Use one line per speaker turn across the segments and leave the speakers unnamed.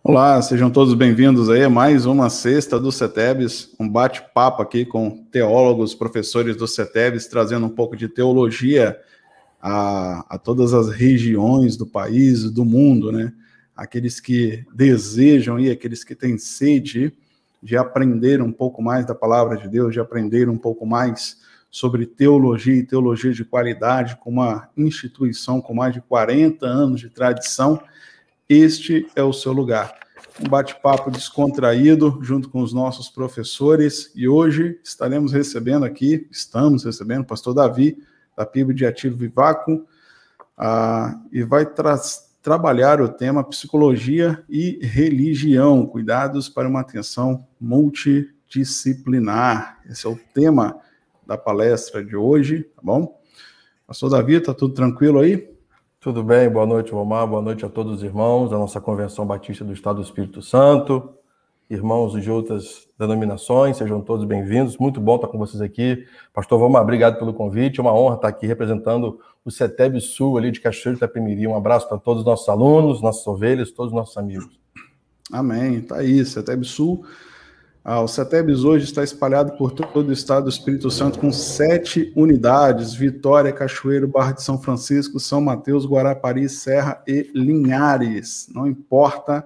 Olá, sejam todos bem-vindos aí a mais uma sexta do CETEBS, um bate-papo aqui com teólogos, professores do CETEBS, trazendo um pouco de teologia a todas as regiões do país, do mundo, né? Aqueles que desejam e aqueles que têm sede de aprender um pouco mais da palavra de Deus, de aprender um pouco mais sobre teologia e teologia de qualidade, com uma instituição com mais de 40 anos de tradição. Este é o seu lugar. Um bate-papo descontraído junto com os nossos professores, e hoje estamos recebendo o pastor Davi, da PIB de Ativo Vivaco, e vai trabalhar o tema psicologia e religião, cuidados para uma atenção multidisciplinar. Esse é o tema da palestra de hoje, tá bom? Pastor Davi, tá tudo tranquilo aí?
Tudo bem, boa noite, Romar, boa noite a todos os irmãos da nossa Convenção Batista do Estado do Espírito Santo, irmãos de outras denominações, sejam todos bem-vindos, muito bom estar com vocês aqui. Pastor Romar, obrigado pelo convite, é uma honra estar aqui representando o CETEBS Sul ali de Cachoeiro de Itapemirim. Um abraço para todos os nossos alunos, nossas ovelhas, todos os nossos amigos.
Amém, tá aí, CETEBS Sul. O CETEBS hoje está espalhado por todo o estado do Espírito Santo com 7 unidades: Vitória, Cachoeiro, Barra de São Francisco, São Mateus, Guarapari, Serra e Linhares. Não importa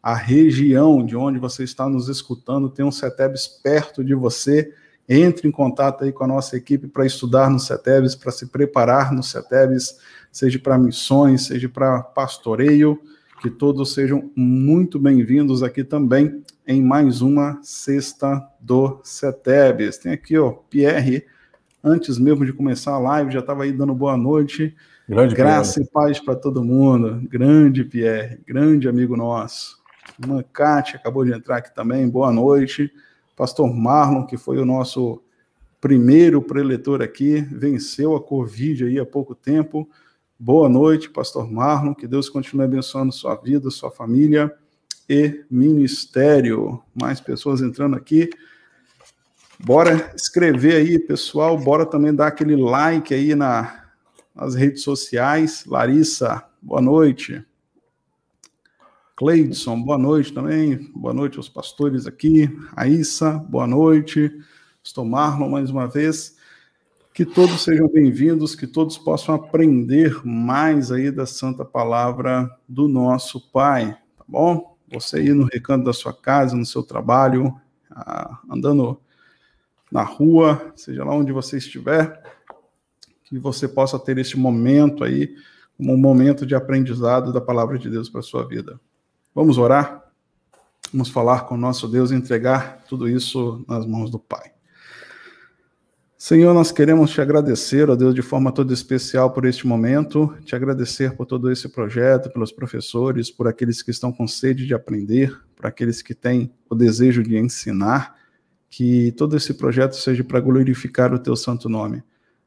a região de onde você está nos escutando, tem um CETEBS perto de você. Entre em contato aí com a nossa equipe para estudar no CETEBS, para se preparar no CETEBS, seja para missões, seja para pastoreio. Que todos sejam muito bem-vindos aqui também em mais uma sexta do CETEBS. Tem aqui, Pierre, antes mesmo de começar a live, já estava aí dando boa noite.
Grande
Graça
Pierre.
E paz para todo mundo. Grande Pierre, grande amigo nosso. Mancate acabou de entrar aqui também, boa noite. Pastor Marlon, que foi o nosso primeiro preletor aqui, venceu a Covid aí há pouco tempo. Boa noite, pastor Marlon, que Deus continue abençoando sua vida, sua família e ministério. Mais pessoas entrando aqui. Bora escrever aí, pessoal, bora também dar aquele like aí nas redes sociais. Larissa, boa noite. Cleidson, boa noite também. Boa noite aos pastores aqui. Raíssa, boa noite. Pastor Marlon, mais uma vez. Que todos sejam bem-vindos, que todos possam aprender mais aí da santa palavra do nosso Pai, tá bom? Você aí no recanto da sua casa, no seu trabalho, andando na rua, seja lá onde você estiver, que você possa ter este momento aí, como um momento de aprendizado da palavra de Deus para a sua vida. Vamos orar? Vamos falar com o nosso Deus e entregar tudo isso nas mãos do Pai. Senhor, nós queremos te agradecer, ó Deus, de forma toda especial por este momento, te agradecer por todo esse projeto, pelos professores, por aqueles que estão com sede de aprender, por aqueles que têm o desejo de ensinar, que todo esse projeto seja para glorificar o teu santo nome.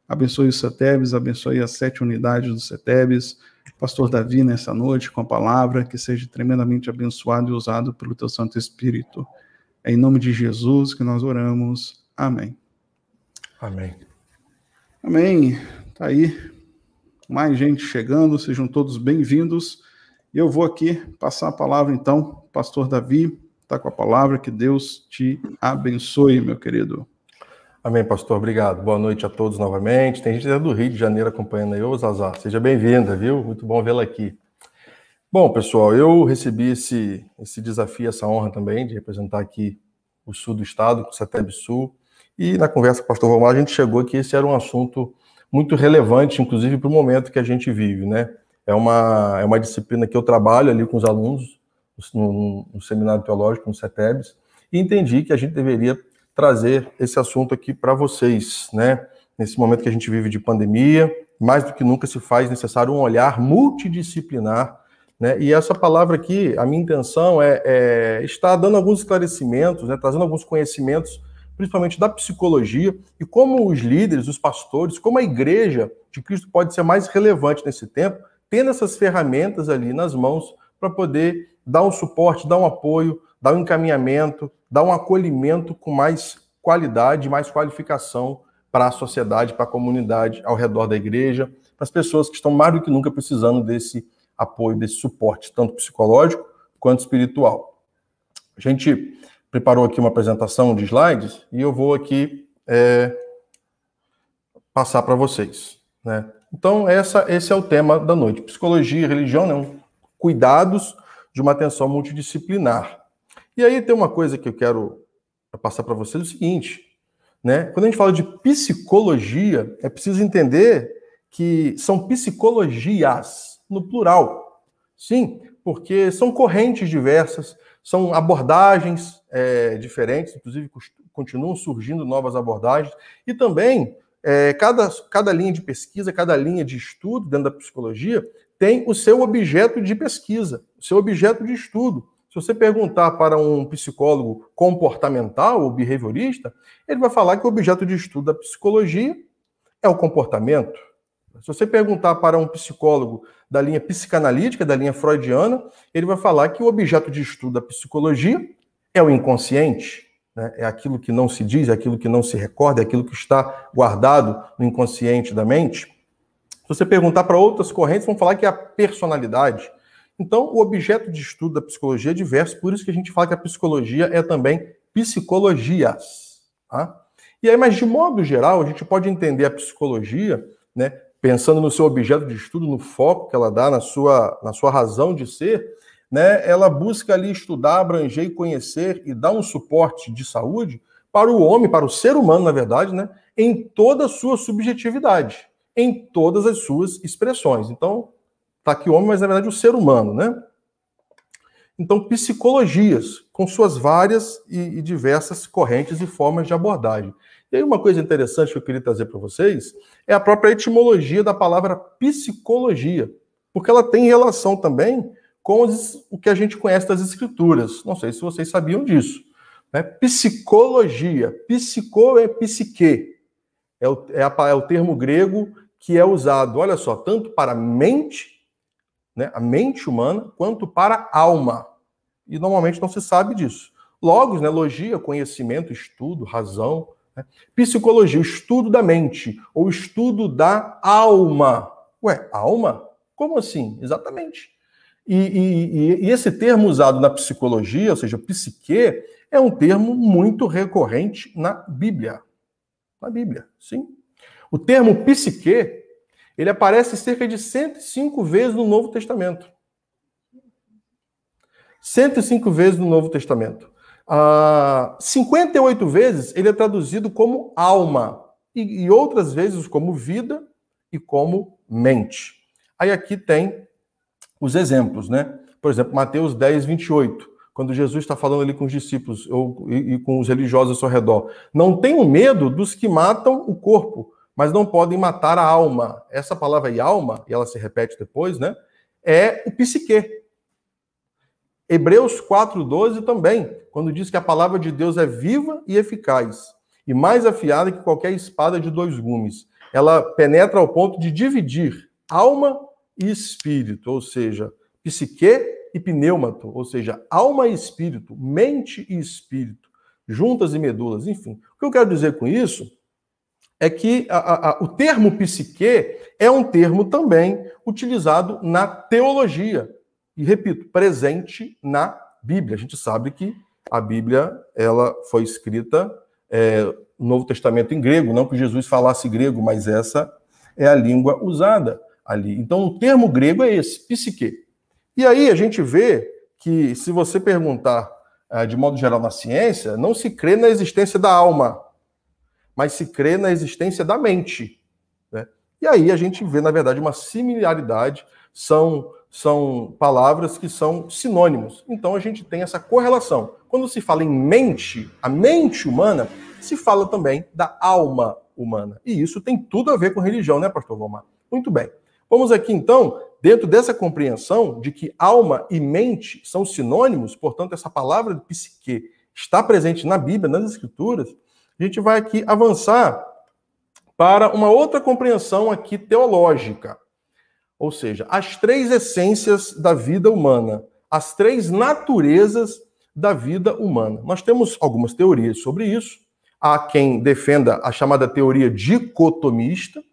Abençoe o CETEBS, abençoe as 7 unidades do CETEBS, pastor Davi nessa noite com a palavra, que seja tremendamente abençoado e usado pelo teu Santo Espírito. É em nome de Jesus que nós oramos. Amém.
Amém.
Amém. Tá aí. Mais gente chegando, sejam todos bem-vindos. Eu vou aqui passar a palavra, então, pastor Davi, está com a palavra, que Deus te abençoe, meu querido.
Amém, pastor, obrigado. Boa noite a todos novamente. Tem gente do Rio de Janeiro acompanhando aí. Ô, Zazá, seja bem-vinda, viu? Muito bom vê-la aqui. Bom, pessoal, eu recebi esse desafio, essa honra também, de representar aqui o sul do estado, o CETEBS Sul. E na conversa com o pastor Romar, a gente chegou que esse era um assunto muito relevante, inclusive para o momento que a gente vive, né? É uma disciplina que eu trabalho ali com os alunos no seminário teológico, no CETEBS, e entendi que a gente deveria trazer esse assunto aqui para vocês, né? Nesse momento que a gente vive de pandemia, mais do que nunca se faz necessário um olhar multidisciplinar, né? E essa palavra aqui, a minha intenção é estar dando alguns esclarecimentos, né? Trazendo alguns conhecimentos, principalmente da psicologia, e como os líderes, os pastores, como a igreja de Cristo pode ser mais relevante nesse tempo, tendo essas ferramentas ali nas mãos para poder dar um suporte, dar um apoio, dar um encaminhamento, dar um acolhimento com mais qualidade, mais qualificação para a sociedade, para a comunidade ao redor da igreja, para as pessoas que estão mais do que nunca precisando desse apoio, desse suporte, tanto psicológico, quanto espiritual. A gente preparou aqui uma apresentação de slides e eu vou aqui passar para vocês, né? Então, esse é o tema da noite. Psicologia e religião, né? Cuidados de uma atenção multidisciplinar. E aí tem uma coisa que eu quero passar para vocês, o seguinte, né? Quando a gente fala de psicologia, é preciso entender que são psicologias, no plural. Sim, porque são correntes diversas, são abordagens diferentes, inclusive continuam surgindo novas abordagens, e também cada linha de pesquisa, cada linha de estudo dentro da psicologia tem o seu objeto de pesquisa, o seu objeto de estudo. Se você perguntar para um psicólogo comportamental ou behaviorista, ele vai falar que o objeto de estudo da psicologia é o comportamento. Se você perguntar para um psicólogo da linha psicanalítica, da linha freudiana, ele vai falar que o objeto de estudo da psicologia é o inconsciente, né? É aquilo que não se diz, é aquilo que não se recorda, é aquilo que está guardado no inconsciente da mente. Se você perguntar para outras correntes, vão falar que é a personalidade. Então, o objeto de estudo da psicologia é diverso, por isso que a gente fala que a psicologia é também psicologias. Tá? E aí, mas de modo geral, a gente pode entender a psicologia, né, pensando no seu objeto de estudo, no foco que ela dá, na sua razão de ser, né, ela busca ali estudar, abranger e conhecer e dar um suporte de saúde para o homem, para o ser humano, na verdade, né, em toda a sua subjetividade, em todas as suas expressões. Então, tá aqui o homem, mas na verdade o ser humano, né? Então, psicologias, com suas várias e diversas correntes e formas de abordagem. E aí uma coisa interessante que eu queria trazer para vocês é a própria etimologia da palavra psicologia, porque ela tem relação também com o que a gente conhece das escrituras. Não sei se vocês sabiam disso. Né? Psicologia, psico é psique, é o termo grego que é usado, olha só, tanto para a mente, né, a mente humana, quanto para a alma. E normalmente não se sabe disso. Logos, né, logia, conhecimento, estudo, razão. Né? Psicologia, o estudo da mente, ou estudo da alma. Ué, alma? Como assim? Exatamente. E esse termo usado na psicologia, ou seja, psique, é um termo muito recorrente na Bíblia. Na Bíblia, sim. O termo psique, ele aparece cerca de 105 vezes no Novo Testamento. 105 vezes no Novo Testamento. 58 vezes ele é traduzido como alma. E outras vezes como vida e como mente. Aí aqui tem os exemplos, né? Por exemplo, Mateus 10, 28. Quando Jesus está falando ali com os discípulos e com os religiosos ao seu redor. Não tenham medo dos que matam o corpo, mas não podem matar a alma. Essa palavra aí, alma, e ela se repete depois, né? É o psique. Hebreus 4:12 também, quando diz que a palavra de Deus é viva e eficaz, e mais afiada que qualquer espada de 2 gumes. Ela penetra ao ponto de dividir alma e espírito, ou seja, psique e pneumato, ou seja, alma e espírito, mente e espírito, juntas e medulas, enfim. O que eu quero dizer com isso é que o termo psique é um termo também utilizado na teologia. E, repito, presente na Bíblia. A gente sabe que a Bíblia ela foi escrita no Novo Testamento em grego, não que Jesus falasse grego, mas essa é a língua usada ali. Então, o termo grego é esse, psique. E aí a gente vê que, se você perguntar de modo geral na ciência, não se crê na existência da alma, mas se crê na existência da mente. Né? E aí a gente vê, na verdade, uma similaridade, são palavras que são sinônimos. Então a gente tem essa correlação. Quando se fala em mente, a mente humana, se fala também da alma humana. E isso tem tudo a ver com religião, né, pastor Valmar? Muito bem. Vamos aqui, então, dentro dessa compreensão de que alma e mente são sinônimos, portanto, essa palavra de psique está presente na Bíblia, nas Escrituras, a gente vai aqui avançar para uma outra compreensão aqui teológica. Ou seja, as 3 essências da vida humana, as 3 naturezas da vida humana. Nós temos algumas teorias sobre isso. Há quem defenda a chamada teoria dicotomista,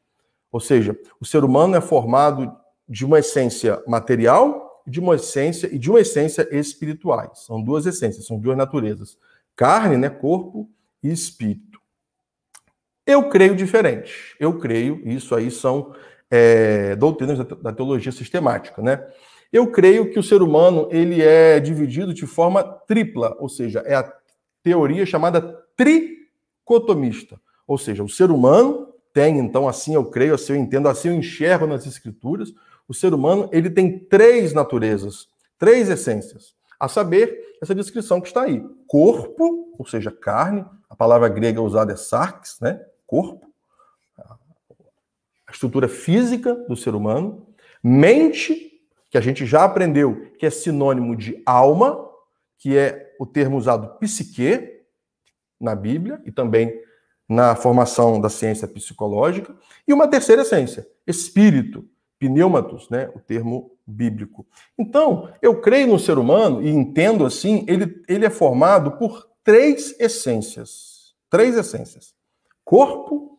ou seja, o ser humano é formado de uma essência material e de uma essência espirituais. São duas essências, são duas naturezas. Carne, né, corpo e espírito. Eu creio diferente. Eu creio, isso aí são doutrinas da teologia sistemática, né? Eu creio que o ser humano ele é dividido de forma tripla, ou seja, é a teoria chamada tricotomista. Ou seja, o ser humano tem, então, assim eu creio, assim eu entendo, assim eu enxergo nas escrituras, o ser humano ele tem três naturezas, três essências. A saber, essa descrição que está aí. Corpo, ou seja, carne, a palavra grega usada é sarx, né? Corpo, a estrutura física do ser humano. Mente, que a gente já aprendeu que é sinônimo de alma, que é o termo usado psique na Bíblia e também na formação da ciência psicológica. E uma terceira essência, espírito, pneumatos, né, o termo bíblico. Então, eu creio no ser humano e entendo assim, ele é formado por três essências. Três essências. Corpo,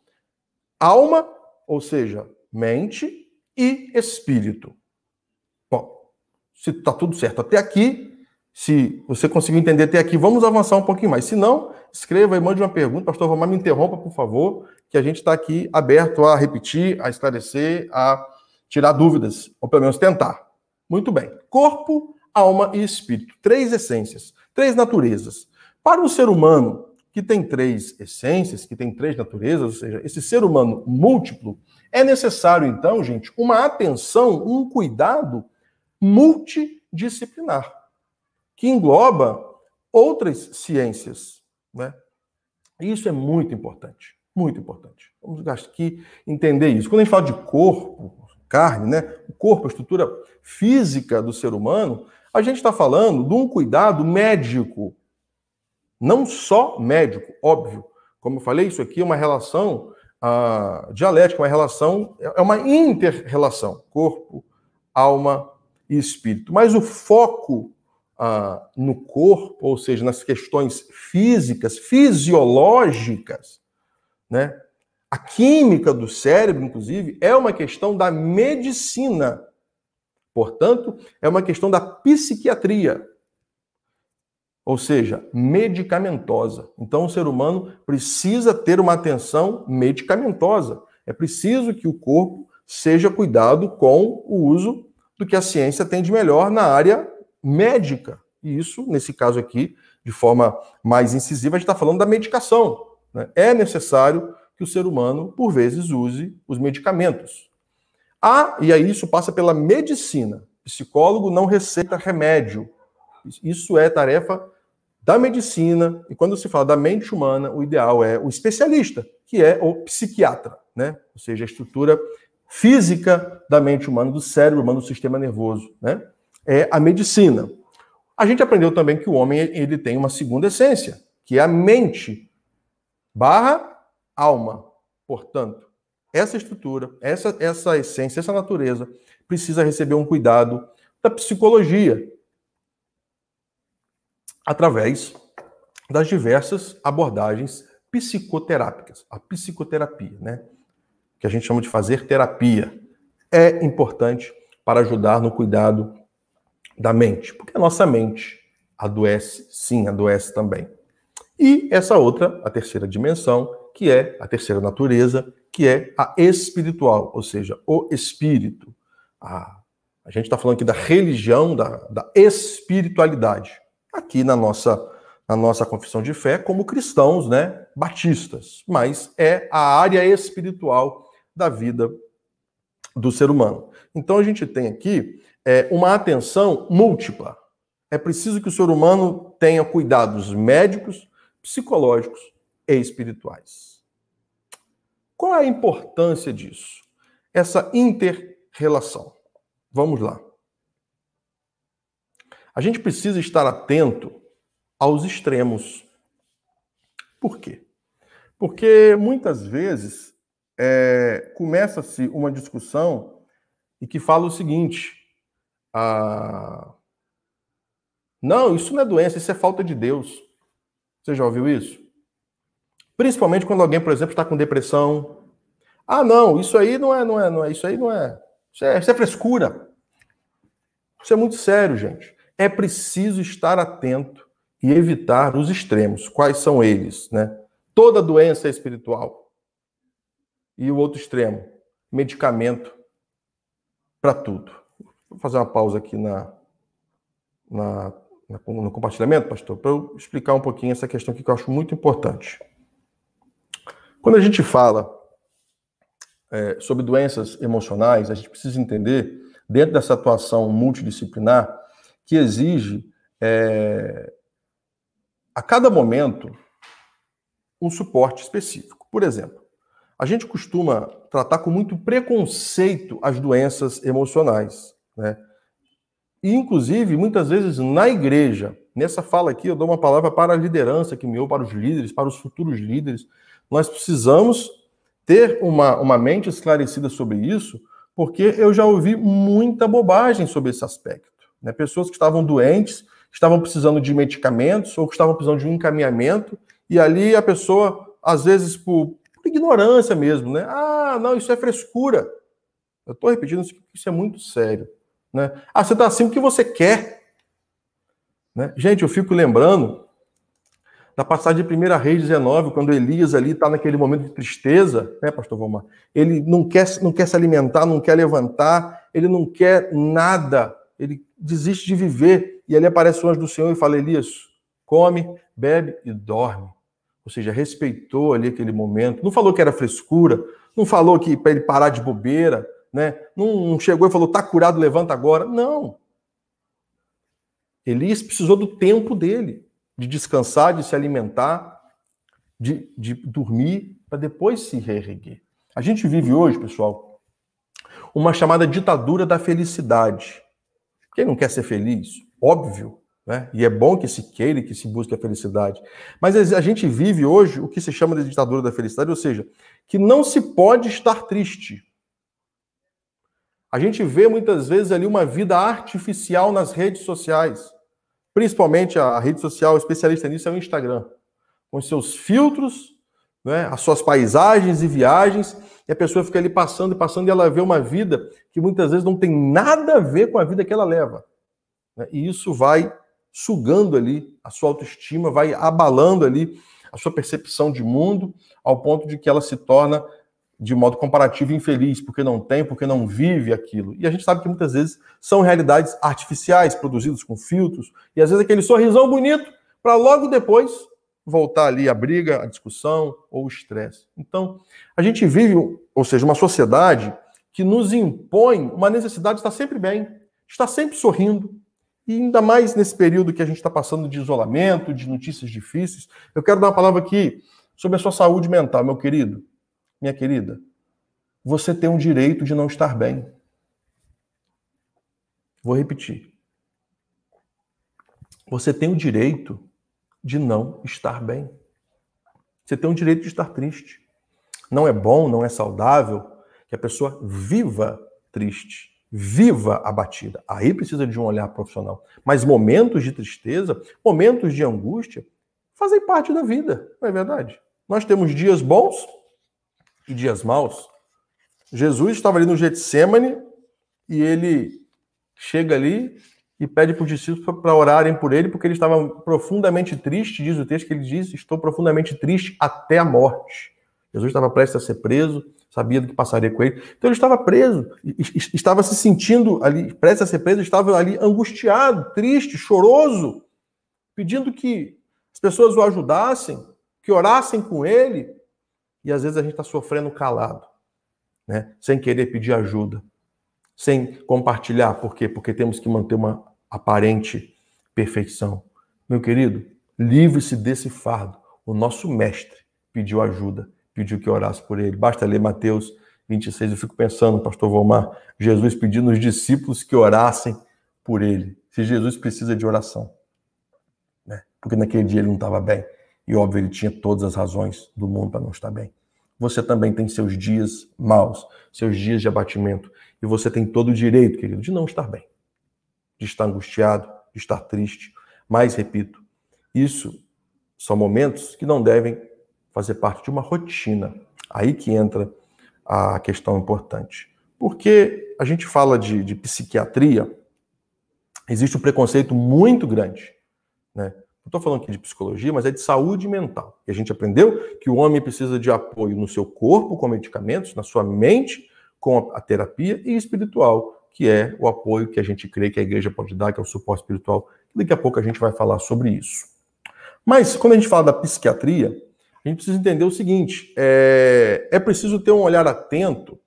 alma, ou seja, mente e espírito. Bom, se está tudo certo até aqui, se você conseguiu entender até aqui, vamos avançar um pouquinho mais. Se não, escreva e mande uma pergunta. Pastor Vomar, me interrompa, por favor, que a gente está aqui aberto a repetir, a esclarecer, a tirar dúvidas, ou pelo menos tentar. Muito bem. Corpo, alma e espírito. Três essências, três naturezas. Para o ser humano que tem três essências, que tem três naturezas, ou seja, esse ser humano múltiplo, é necessário, então, gente, uma atenção, um cuidado multidisciplinar, que engloba outras ciências, né? E isso é muito importante, muito importante. Vamos aqui entender isso. Quando a gente fala de corpo, carne, né? O corpo, a estrutura física do ser humano, a gente está falando de um cuidado médico. Não só médico, óbvio. Como eu falei, isso aqui é uma relação dialética, uma relação, é uma inter-relação. Corpo, alma e espírito. Mas o foco no corpo, ou seja, nas questões físicas, fisiológicas, né? A química do cérebro, inclusive, é uma questão da medicina. Portanto, é uma questão da psiquiatria. Ou seja, medicamentosa. Então, o ser humano precisa ter uma atenção medicamentosa. É preciso que o corpo seja cuidado com o uso do que a ciência tem de melhor na área médica. E isso, nesse caso aqui, de forma mais incisiva, a gente está falando da medicação, né? É necessário que o ser humano, por vezes, use os medicamentos. E aí isso passa pela medicina. Psicólogo não receita remédio. Isso é tarefa da medicina, e quando se fala da mente humana, o ideal é o especialista, que é o psiquiatra, né? Ou seja, a estrutura física da mente humana, do cérebro humano, do sistema nervoso, né? É a medicina. A gente aprendeu também que o homem ele tem uma segunda essência, que é a mente barra alma. Portanto, essa estrutura, essa essência, essa natureza precisa receber um cuidado da psicologia, através das diversas abordagens psicoterápicas, a psicoterapia, né? Que a gente chama de fazer terapia. É importante para ajudar no cuidado da mente, porque a nossa mente adoece, sim, adoece também. E essa outra, a terceira dimensão, que é a terceira natureza, que é a espiritual, ou seja, o espírito. A gente está falando aqui da religião, da espiritualidade. Aqui na nossa confissão de fé, como cristãos, né, batistas, mas é a área espiritual da vida do ser humano. Então a gente tem aqui uma atenção múltipla. É preciso que o ser humano tenha cuidados médicos, psicológicos e espirituais. Qual é a importância disso? Essa inter-relação. Vamos lá. A gente precisa estar atento aos extremos. Por quê? Porque muitas vezes começa-se uma discussão e que fala o seguinte: não, isso não é doença, isso é falta de Deus. Você já ouviu isso? Principalmente quando alguém, por exemplo, está com depressão. Não, isso aí não é, isso aí não é. Isso é frescura. Isso é muito sério, gente. É preciso estar atento e evitar os extremos. Quais são eles, né? Toda doença é espiritual. E o outro extremo, medicamento para tudo. Vou fazer uma pausa aqui no compartilhamento, pastor, para eu explicar um pouquinho essa questão aqui que eu acho muito importante. Quando a gente fala sobre doenças emocionais, a gente precisa entender, dentro dessa atuação multidisciplinar, que exige, a cada momento, um suporte específico. Por exemplo, a gente costuma tratar com muito preconceito as doenças emocionais, né? E, inclusive, muitas vezes na igreja, nessa fala aqui, eu dou uma palavra para a liderança que me ouve, para os líderes, para os futuros líderes. Nós precisamos ter uma mente esclarecida sobre isso, porque eu já ouvi muita bobagem sobre esse aspecto, né? Pessoas que estavam doentes, estavam precisando de medicamentos ou que estavam precisando de um encaminhamento, e ali a pessoa, às vezes, por ignorância mesmo, né? Ah, não, isso é frescura. Eu estou repetindo isso porque isso é muito sério, né? Ah, você está assim porque você quer, né? Gente, eu fico lembrando da passagem de 1 Reis 19, quando Elias ali está naquele momento de tristeza, né, pastor Vomar? Ele não quer se alimentar, não quer levantar, ele não quer nada, ele desiste de viver. E ali aparece o anjo do Senhor e fala: Elias, come, bebe e dorme. Ou seja, respeitou ali aquele momento, não falou que era frescura, não falou que para ele parar de bobeira, né? Não chegou e falou, tá curado, levanta agora. Não. Elias precisou do tempo dele, de descansar, de se alimentar, de dormir, para depois se reerguer. A gente vive hoje, pessoal, uma chamada ditadura da felicidade. Quem não quer ser feliz? Óbvio, né? E é bom que se queira e que se busque a felicidade. Mas a gente vive hoje o que se chama de ditadura da felicidade, ou seja, que não se pode estar triste. A gente vê muitas vezes ali uma vida artificial nas redes sociais. Principalmente a rede social especialista nisso é o Instagram. Com os seus filtros, né, as suas paisagens e viagens, e a pessoa fica ali passando e passando, e ela vê uma vida que muitas vezes não tem nada a ver com a vida que ela leva. Né? E isso vai sugando ali a sua autoestima, vai abalando ali a sua percepção de mundo, ao ponto de que ela se torna, de modo comparativo, infeliz, porque não tem, porque não vive aquilo. E a gente sabe que muitas vezes são realidades artificiais, produzidas com filtros, e às vezes aquele sorrisão bonito, para logo depois voltar ali a briga, a discussão ou o estresse. Então, a gente vive, ou seja, uma sociedade que nos impõe uma necessidade de estar sempre bem, estar sempre sorrindo, e ainda mais nesse período que a gente está passando de isolamento, de notícias difíceis. Eu quero dar uma palavra aqui sobre a sua saúde mental, meu querido, minha querida. Você tem o direito de não estar bem. Vou repetir. Você tem o direito de não estar bem. Você tem o direito de estar triste. Não é bom, não é saudável que a pessoa viva triste, viva abatida. Aí precisa de um olhar profissional. Mas momentos de tristeza, momentos de angústia, fazem parte da vida, não é verdade? Nós temos dias bons e dias maus. Jesus estava ali no Getsêmani e ele chega ali e pede para os discípulos para orarem por ele, porque ele estava profundamente triste, diz o texto que ele diz, estou profundamente triste até a morte. Jesus estava prestes a ser preso, sabia do que passaria com ele. Então ele estava preso, estava se sentindo ali, prestes a ser preso, estava ali angustiado, triste, choroso, pedindo que as pessoas o ajudassem, que orassem com ele. E às vezes a gente está sofrendo calado, né? Sem querer pedir ajuda, sem compartilhar. Por quê? Porque temos que manter uma aparente perfeição. Meu querido, livre-se desse fardo. O nosso mestre pediu ajuda, pediu que orasse por ele. Basta ler Mateus 26. Eu fico pensando, pastor Vomar, Jesus pedindo aos discípulos que orassem por ele. Se Jesus precisa de oração, né? Porque naquele dia ele não estava bem. E óbvio, ele tinha todas as razões do mundo para não estar bem. Você também tem seus dias maus, seus dias de abatimento. E você tem todo o direito, querido, de não estar bem, de estar angustiado, de estar triste. Mas, repito, isso são momentos que não devem fazer parte de uma rotina. Aí que entra a questão importante. Porque a gente fala de psiquiatria, existe um preconceito muito grande, né? Não estou falando aqui de psicologia, mas é de saúde mental. E a gente aprendeu que o homem precisa de apoio no seu corpo, com medicamentos, na sua mente, com a terapia, e espiritual, que é o apoio que a gente crê que a igreja pode dar, que é o suporte espiritual. Daqui a pouco a gente vai falar sobre isso. Mas, quando a gente fala da psiquiatria, a gente precisa entender o seguinte, é preciso ter um olhar atento,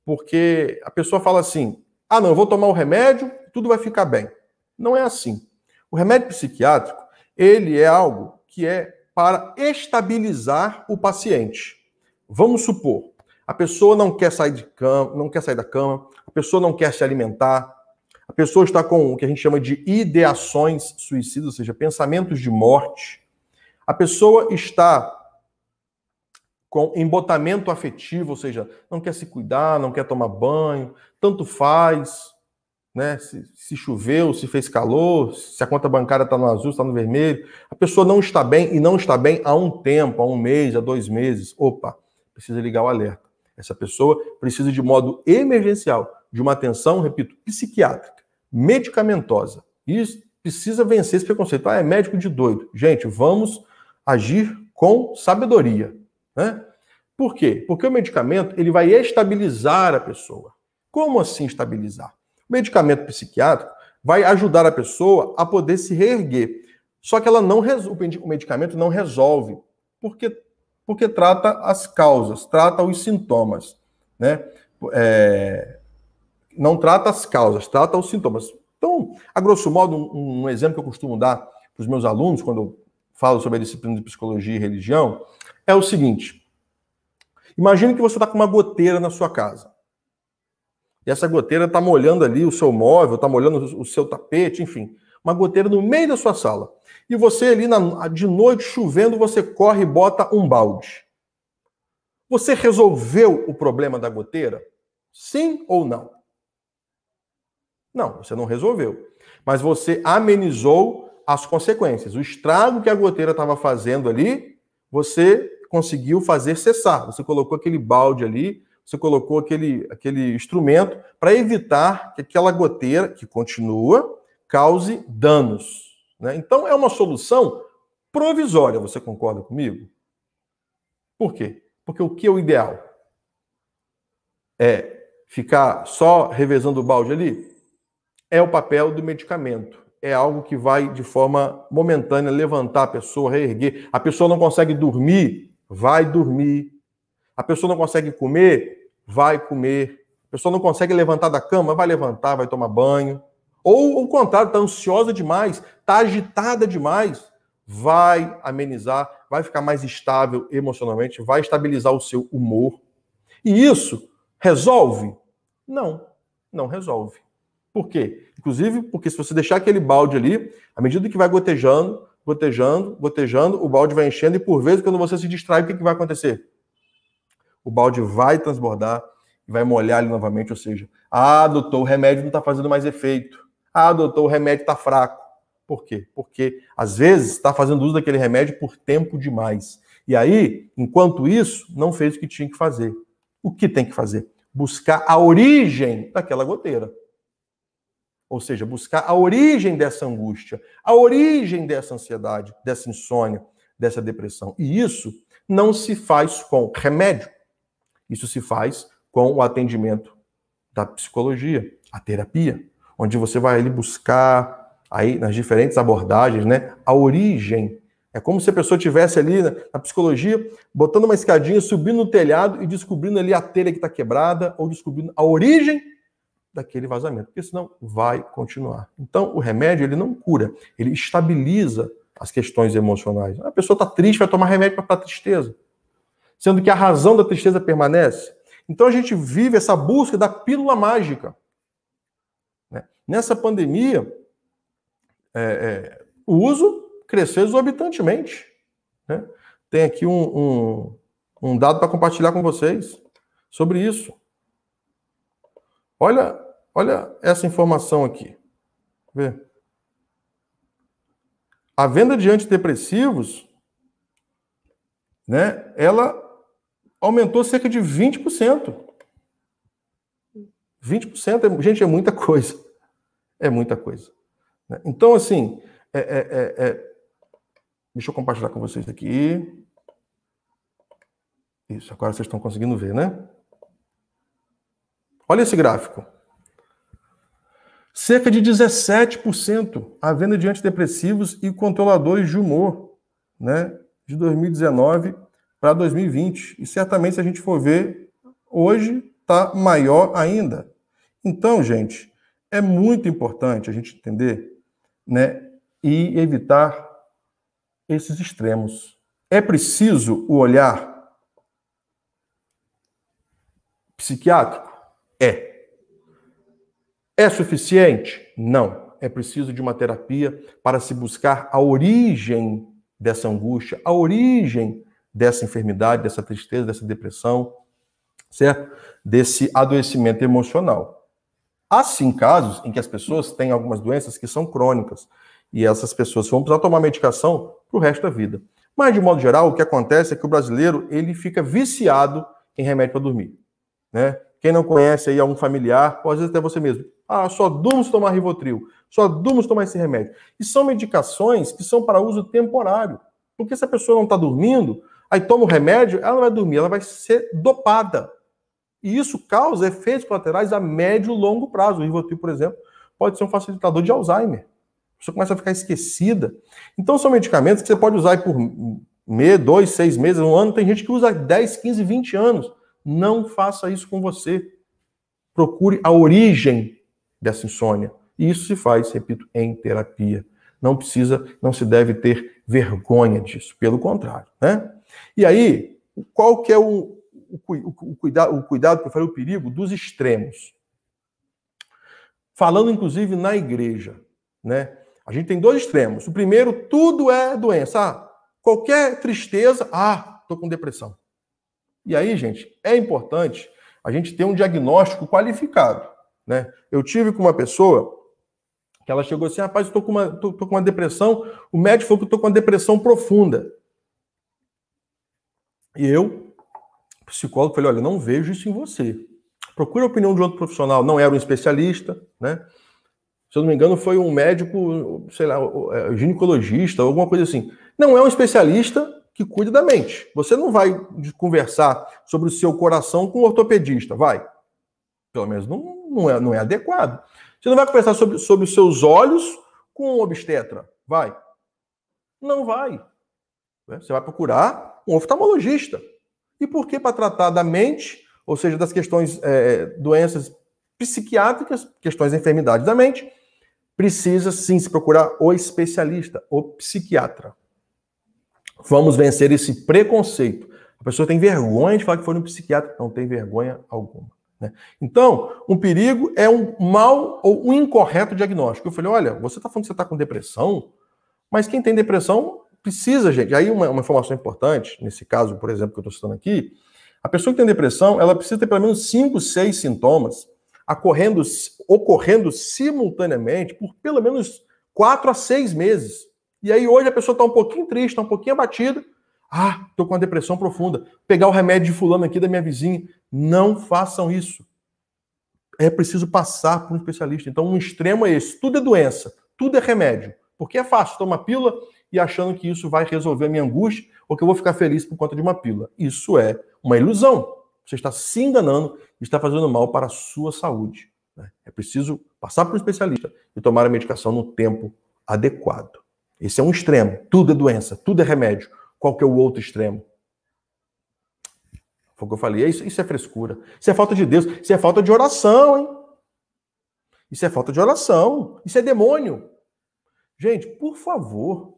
porque a pessoa fala assim, ah, não, eu vou tomar o remédio, tudo vai ficar bem. Não é assim. O remédio psiquiátrico, ele é algo que é para estabilizar o paciente. Vamos supor, a pessoa não quer sair da cama, a pessoa não quer se alimentar, a pessoa está com o que a gente chama de ideações suicidas, ou seja, pensamentos de morte. A pessoa está com embotamento afetivo, ou seja, não quer se cuidar, não quer tomar banho, tanto faz, né? Se choveu, se fez calor, se a conta bancária está no azul, está no vermelho. A pessoa não está bem e não está bem há um tempo, há um mês, há 2 meses. Opa, precisa ligar o alerta. Essa pessoa precisa de modo emergencial de uma atenção, repito, psiquiátrica, medicamentosa. E precisa vencer esse preconceito. Ah, é médico de doido. Gente, vamos agir com sabedoria, né? Por quê? Porque o medicamento ele vai estabilizar a pessoa. Como assim estabilizar? O medicamento psiquiátrico vai ajudar a pessoa a poder se reerguer. Só que o medicamento não resolve, porque trata as causas, trata os sintomas, né? Não trata as causas, trata os sintomas. Então, a grosso modo, um exemplo que eu costumo dar para os meus alunos, quando eu falo sobre a disciplina de psicologia e religião, é o seguinte. Imagine que você está com uma goteira na sua casa. E essa goteira está molhando ali o seu móvel, está molhando o seu tapete, enfim. Uma goteira no meio da sua sala. E você ali, de noite, chovendo, você corre e bota um balde. Você resolveu o problema da goteira? Sim ou não? Não, você não resolveu. Mas você amenizou as consequências. O estrago que a goteira estava fazendo ali, você conseguiu fazer cessar. Você colocou aquele balde ali, você colocou aquele instrumento para evitar que aquela goteira, que continua, cause danos, né? Então, é uma solução provisória, você concorda comigo? Por quê? Porque o que é o ideal? É ficar só revezando o balde ali? É o papel do medicamento. É algo que vai, de forma momentânea, levantar a pessoa, reerguer. A pessoa não consegue dormir? Vai dormir. A pessoa não consegue comer? Vai comer. A pessoa não consegue levantar da cama? Vai levantar, vai tomar banho. Ou, ao contrário, está ansiosa demais, está agitada demais, vai amenizar, vai ficar mais estável emocionalmente, vai estabilizar o seu humor. E isso resolve? Não, não resolve. Por quê? Inclusive, porque se você deixar aquele balde ali, à medida que vai gotejando, o balde vai enchendo e, por vezes, quando você se distrai, o que vai acontecer? O balde vai transbordar e vai molhar ele novamente, ou seja, doutor, o remédio não está fazendo mais efeito. Doutor, o remédio está fraco. Por quê? Porque, às vezes, está fazendo uso daquele remédio por tempo demais. E aí, enquanto isso, não fez o que tinha que fazer. O que tem que fazer? Buscar a origem daquela goteira. Ou seja, buscar a origem dessa angústia, a origem dessa ansiedade, dessa insônia, dessa depressão. E isso não se faz com remédio. Isso se faz com o atendimento da psicologia, a terapia, onde você vai ali buscar, aí nas diferentes abordagens, né, a origem. É como se a pessoa estivesse ali na psicologia, botando uma escadinha, subindo no telhado e descobrindo ali a telha que está quebrada, ou descobrindo a origem daquele vazamento, porque senão vai continuar. Então, o remédio, ele não cura, ele estabiliza as questões emocionais. A pessoa está triste, vai tomar remédio para a tristeza, sendo que a razão da tristeza permanece. Então, a gente vive essa busca da pílula mágica. Nessa pandemia, o uso cresceu exorbitantemente, né? Tem aqui um dado para compartilhar com vocês sobre isso. Olha essa informação aqui. Vê. A venda de antidepressivos, né, ela aumentou cerca de 20%. 20%, gente, é muita coisa. É muita coisa. né? Então, assim, deixa eu compartilhar com vocês aqui. Isso, agora vocês estão conseguindo ver, né? Olha esse gráfico. Cerca de 17% a venda de antidepressivos e controladores de humor, né? De 2019 para 2020. E certamente, se a gente for ver, hoje está maior ainda. Então, gente, é muito importante a gente entender, né? E evitar esses extremos. É preciso o olhar psiquiátrico? É suficiente? Não. É preciso de uma terapia para se buscar a origem dessa angústia, a origem dessa enfermidade, dessa tristeza, dessa depressão, certo? Desse adoecimento emocional. Há sim casos em que as pessoas têm algumas doenças que são crônicas e essas pessoas vão precisar tomar medicação para o resto da vida. Mas, de modo geral, o que acontece é que o brasileiro ele fica viciado em remédio para dormir, né? Quem não conhece aí algum familiar, ou às vezes até você mesmo. Ah, só durmo se tomar Rivotril, só durmo se tomar esse remédio. E são medicações que são para uso temporário. Porque se a pessoa não está dormindo, aí toma o remédio, ela não vai dormir, ela vai ser dopada. E isso causa efeitos colaterais a médio e longo prazo. O Rivotril, por exemplo, pode ser um facilitador de Alzheimer. A pessoa começa a ficar esquecida. Então são medicamentos que você pode usar por 2, 6 meses, um ano. Tem gente que usa 10, 15, 20 anos. Não faça isso com você. Procure a origem dessa insônia. E isso se faz, repito, em terapia. Não se deve ter vergonha disso. Pelo contrário, né? E aí, qual que é o cuidado que eu falei, o perigo dos extremos? Falando, inclusive, na igreja, né? A gente tem dois extremos. O primeiro, tudo é doença. Qualquer tristeza, estou com depressão. E aí, gente, é importante a gente ter um diagnóstico qualificado, né? Eu tive com uma pessoa que ela chegou assim, rapaz, tô com uma depressão, o médico falou que eu tô com uma depressão profunda. E eu, psicólogo, falei, olha, não vejo isso em você. Procure a opinião de outro profissional. Não era um especialista, né? Se eu não me engano, foi um médico, sei lá, ginecologista, alguma coisa assim. Não é um especialista que cuida da mente. Você não vai conversar sobre o seu coração com um ortopedista, vai? Pelo menos não é adequado. Você não vai conversar sobre os seus olhos com um obstetra, vai? Não vai. Você vai procurar um oftalmologista. E por que para tratar da mente, ou seja, das questões, doenças psiquiátricas, questões de enfermidade da mente, precisa sim se procurar o especialista, o psiquiatra. Vamos vencer esse preconceito. A pessoa tem vergonha de falar que foi no psiquiatra. Não tem vergonha alguma, né? Então, um perigo é um mau ou um incorreto diagnóstico. Eu falei, olha, você está falando que você está com depressão, mas quem tem depressão precisa, gente. Aí uma informação importante, nesse caso, por exemplo, que eu estou citando aqui, a pessoa que tem depressão, ela precisa ter pelo menos 5, 6 sintomas ocorrendo simultaneamente por pelo menos 4 a 6 meses. E aí hoje a pessoa está um pouquinho triste, está um pouquinho abatida. Estou com uma depressão profunda. Pegar o remédio de fulano aqui da minha vizinha. Não façam isso. É preciso passar por um especialista. Então um extremo é esse. Tudo é doença, tudo é remédio. Porque é fácil tomar pílula e achando que isso vai resolver a minha angústia ou que eu vou ficar feliz por conta de uma pílula. Isso é uma ilusão. Você está se enganando e está fazendo mal para a sua saúde, né? É preciso passar por um especialista e tomar a medicação no tempo adequado. Esse é um extremo. Tudo é doença, tudo é remédio. Qual que é o outro extremo? Foi o que eu falei. Isso é frescura. Isso é falta de Deus. Isso é falta de oração, hein? Isso é falta de oração. Isso é demônio. Gente, por favor.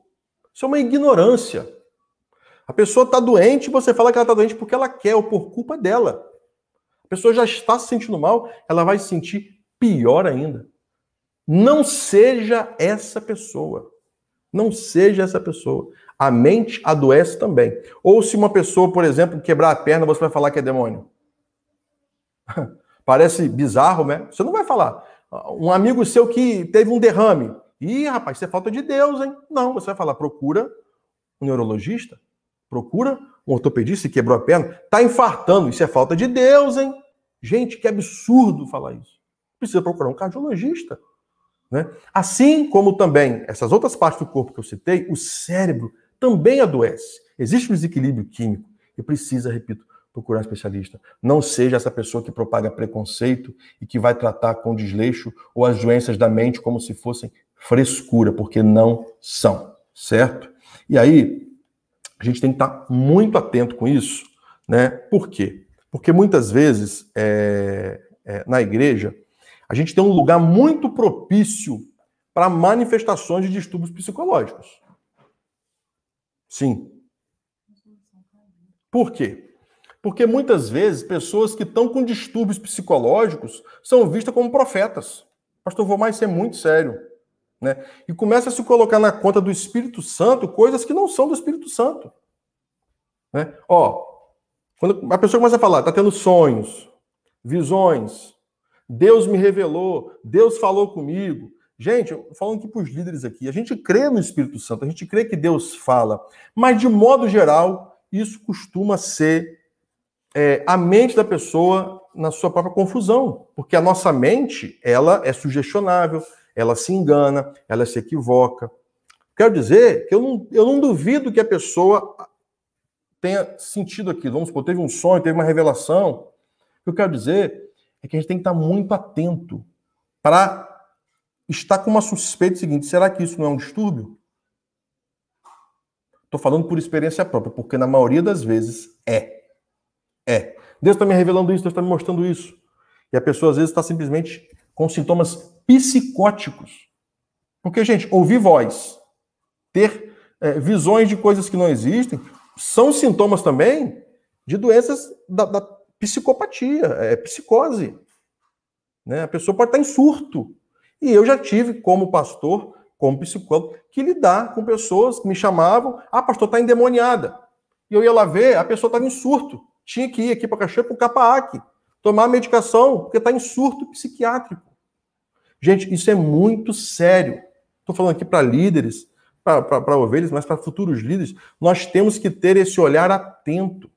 Isso é uma ignorância. A pessoa está doente e você fala que ela está doente porque ela quer ou por culpa dela. A pessoa já está se sentindo mal, ela vai se sentir pior ainda. Não seja essa pessoa. Não seja essa pessoa. A mente adoece também. Ou se uma pessoa, por exemplo, quebrar a perna, você vai falar que é demônio. Parece bizarro, né? Você não vai falar. Um amigo seu que teve um derrame. Ih, rapaz, isso é falta de Deus, hein? Não, você vai falar, procura um neurologista. Procura um ortopedista que quebrou a perna. Tá infartando. Isso é falta de Deus, hein? Gente, que absurdo falar isso. Precisa procurar um cardiologista. né? Assim como também essas outras partes do corpo que eu citei, o cérebro também adoece. Existe um desequilíbrio químico e precisa, repito, procurar um especialista. Não seja essa pessoa que propaga preconceito e que vai tratar com desleixo ou as doenças da mente como se fossem frescura, porque não são, certo? E aí, a gente tem que estar muito atento com isso, né? Por quê? Porque muitas vezes, na igreja, a gente tem um lugar muito propício para manifestações de distúrbios psicológicos. Sim. Por quê? Porque muitas vezes pessoas que estão com distúrbios psicológicos são vistas como profetas. Pastor Vomar, isso é muito sério, né? E começa a se colocar na conta do Espírito Santo coisas que não são do Espírito Santo, né? Ó, quando a pessoa começa a falar, tá tendo sonhos, visões, Deus me revelou, Deus falou comigo. Gente, falando aqui para os líderes aqui, a gente crê no Espírito Santo, a gente crê que Deus fala, mas de modo geral, isso costuma ser a mente da pessoa na sua própria confusão, porque a nossa mente, ela é sugestionável, ela se engana, ela se equivoca. Quero dizer que eu não duvido que a pessoa tenha sentido aquilo. Vamos supor, teve um sonho, teve uma revelação. O que eu quero dizer é que a gente tem que estar muito atento para estar com uma suspeita seguinte: será que isso não é um distúrbio? Estou falando por experiência própria, porque na maioria das vezes é. Deus está me revelando isso, Deus está me mostrando isso. E a pessoa às vezes está simplesmente com sintomas psicóticos. Porque, gente, ouvir voz, ter visões de coisas que não existem, são sintomas também de doenças da psicopatia, psicose. Né? A pessoa pode estar em surto. E eu já tive, como pastor, como psicólogo, que lidar com pessoas que me chamavam, pastor, está endemoniada. E eu ia lá ver, a pessoa estava em surto. Tinha que ir aqui para Cachoeira, para o CAPAAC, tomar a medicação, porque está em surto psiquiátrico. Gente, isso é muito sério. Estou falando aqui para líderes, para ovelhas, mas para futuros líderes, nós temos que ter esse olhar atento.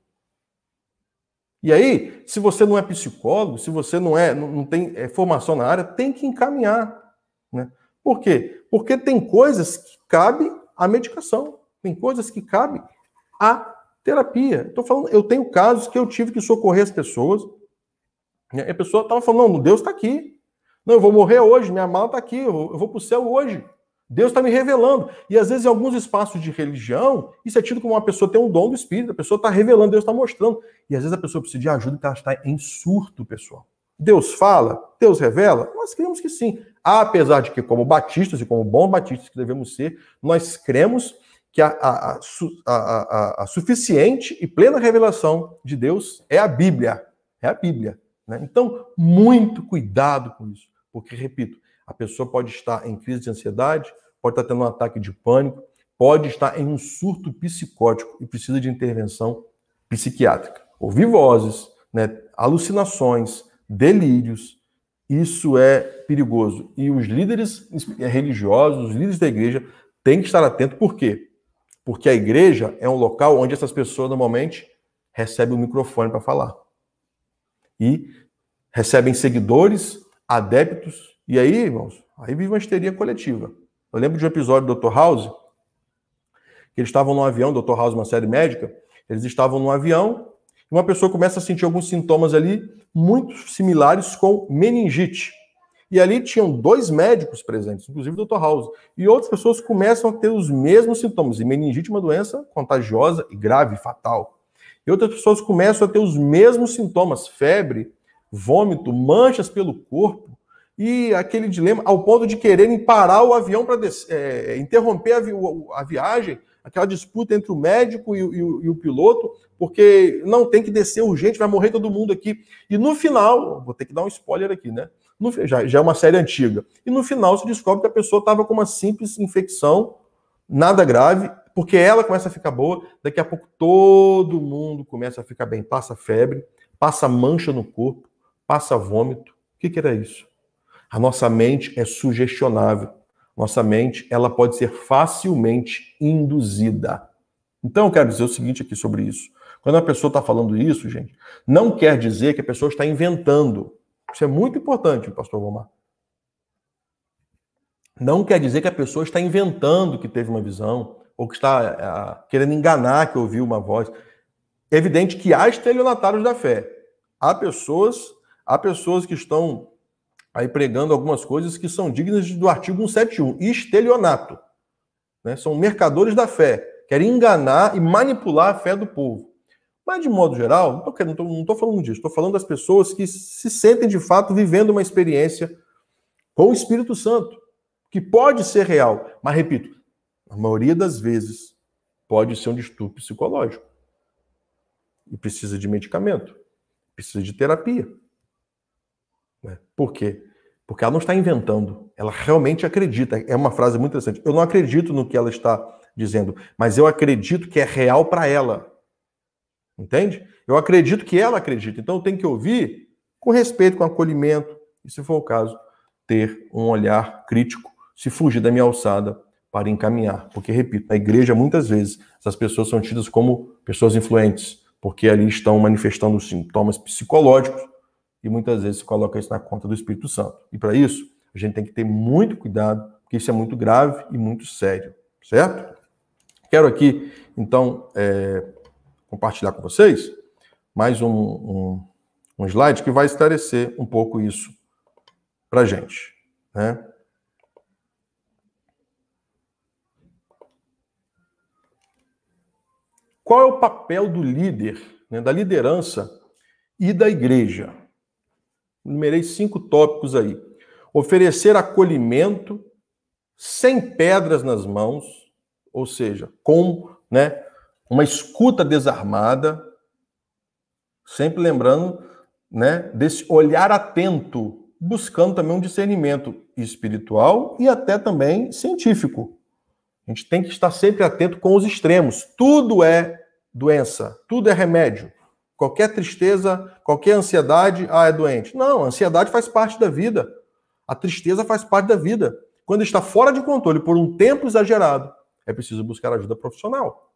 E aí, se você não é psicólogo, se você não tem formação na área, tem que encaminhar. Né? Por quê? Porque tem coisas que cabem à medicação, tem coisas que cabem à terapia. Eu tenho casos que eu tive que socorrer as pessoas. Né? A pessoa estava falando, não, Deus está aqui. Não, eu vou morrer hoje, minha mala está aqui, eu vou para o céu hoje. Deus está me revelando. E às vezes em alguns espaços de religião, isso é tido como uma pessoa tem um dom do Espírito, a pessoa está revelando, Deus está mostrando. E às vezes a pessoa precisa de ajuda porque ela está em surto, pessoal. Deus fala, Deus revela? Nós cremos que sim. Apesar de que, como batistas e como bons batistas que devemos ser, nós cremos que a suficiente e plena revelação de Deus é a Bíblia. É a Bíblia. Né? Então, muito cuidado com isso. Porque, repito, a pessoa pode estar em crise de ansiedade, pode estar tendo um ataque de pânico, pode estar em um surto psicótico e precisa de intervenção psiquiátrica. Ouvir vozes, né, alucinações, delírios, isso é perigoso. E os líderes religiosos, os líderes da igreja, têm que estar atentos. Por quê? Porque a igreja é um local onde essas pessoas normalmente recebem o microfone para falar. E recebem seguidores, adeptos, e aí, irmãos, aí vive uma histeria coletiva. Eu lembro de um episódio do Dr. House, que eles estavam num avião, Dr. House, uma série médica, eles estavam num avião, e uma pessoa começa a sentir alguns sintomas ali, muito similares com meningite. E ali tinham 2 médicos presentes, inclusive o Dr. House, e outras pessoas começam a ter os mesmos sintomas, e meningite é uma doença contagiosa e grave, fatal. E outras pessoas começam a ter os mesmos sintomas, febre, vômito, manchas pelo corpo, e aquele dilema ao ponto de quererem parar o avião para interromper a viagem, aquela disputa entre o médico e o piloto, porque não tem que descer urgente, vai morrer todo mundo aqui. E no final, vou ter que dar um spoiler aqui, né? Já é uma série antiga. E no final se descobre que a pessoa estava com uma simples infecção, nada grave, porque ela começa a ficar boa, daqui a pouco todo mundo começa a ficar bem. Passa febre, passa mancha no corpo, passa vômito. O que era isso? A nossa mente é sugestionável. Nossa mente, ela pode ser facilmente induzida. Então, eu quero dizer o seguinte aqui sobre isso. Quando a pessoa está falando isso, gente, não quer dizer que a pessoa está inventando. Isso é muito importante, pastor Vomar. não quer dizer que a pessoa está inventando que teve uma visão, ou que está querendo enganar que ouviu uma voz. É evidente que há estelionatários da fé. Há pessoas que estão aí pregando algumas coisas que são dignas do artigo 171, estelionato. Né? São mercadores da fé, querem enganar e manipular a fé do povo. Mas, de modo geral, não estou falando disso, estou falando das pessoas que se sentem, de fato, vivendo uma experiência com o Espírito Santo, que pode ser real. Mas, repito, a maioria das vezes pode ser um distúrbio psicológico. E precisa de medicamento, precisa de terapia. Por quê? Porque ela não está inventando, ela realmente acredita. É uma frase muito interessante. Eu não acredito no que ela está dizendo, mas eu acredito que é real para ela. Entende? Eu acredito que ela acredita. Então eu tenho que ouvir com respeito, com acolhimento, e se for o caso, ter um olhar crítico, se fugir da minha alçada para encaminhar. Porque, repito, na igreja, muitas vezes, essas pessoas são tidas como pessoas influentes, porque ali estão manifestando sintomas psicológicos, e muitas vezes se coloca isso na conta do Espírito Santo. E para isso, a gente tem que ter muito cuidado, porque isso é muito grave e muito sério, certo? Quero aqui, então, compartilhar com vocês mais um slide que vai esclarecer um pouco isso para a gente, né? Qual é o papel do líder, né, da liderança e da igreja? Numerei 5 tópicos aí. Oferecer acolhimento sem pedras nas mãos, ou seja, com, né, uma escuta desarmada, sempre lembrando, né, desse olhar atento, buscando também um discernimento espiritual e até também científico. A gente tem que estar sempre atento com os extremos. Tudo é doença, tudo é remédio. Qualquer tristeza, qualquer ansiedade, é doente. Não, a ansiedade faz parte da vida. A tristeza faz parte da vida. Quando está fora de controle por um tempo exagerado, é preciso buscar ajuda profissional.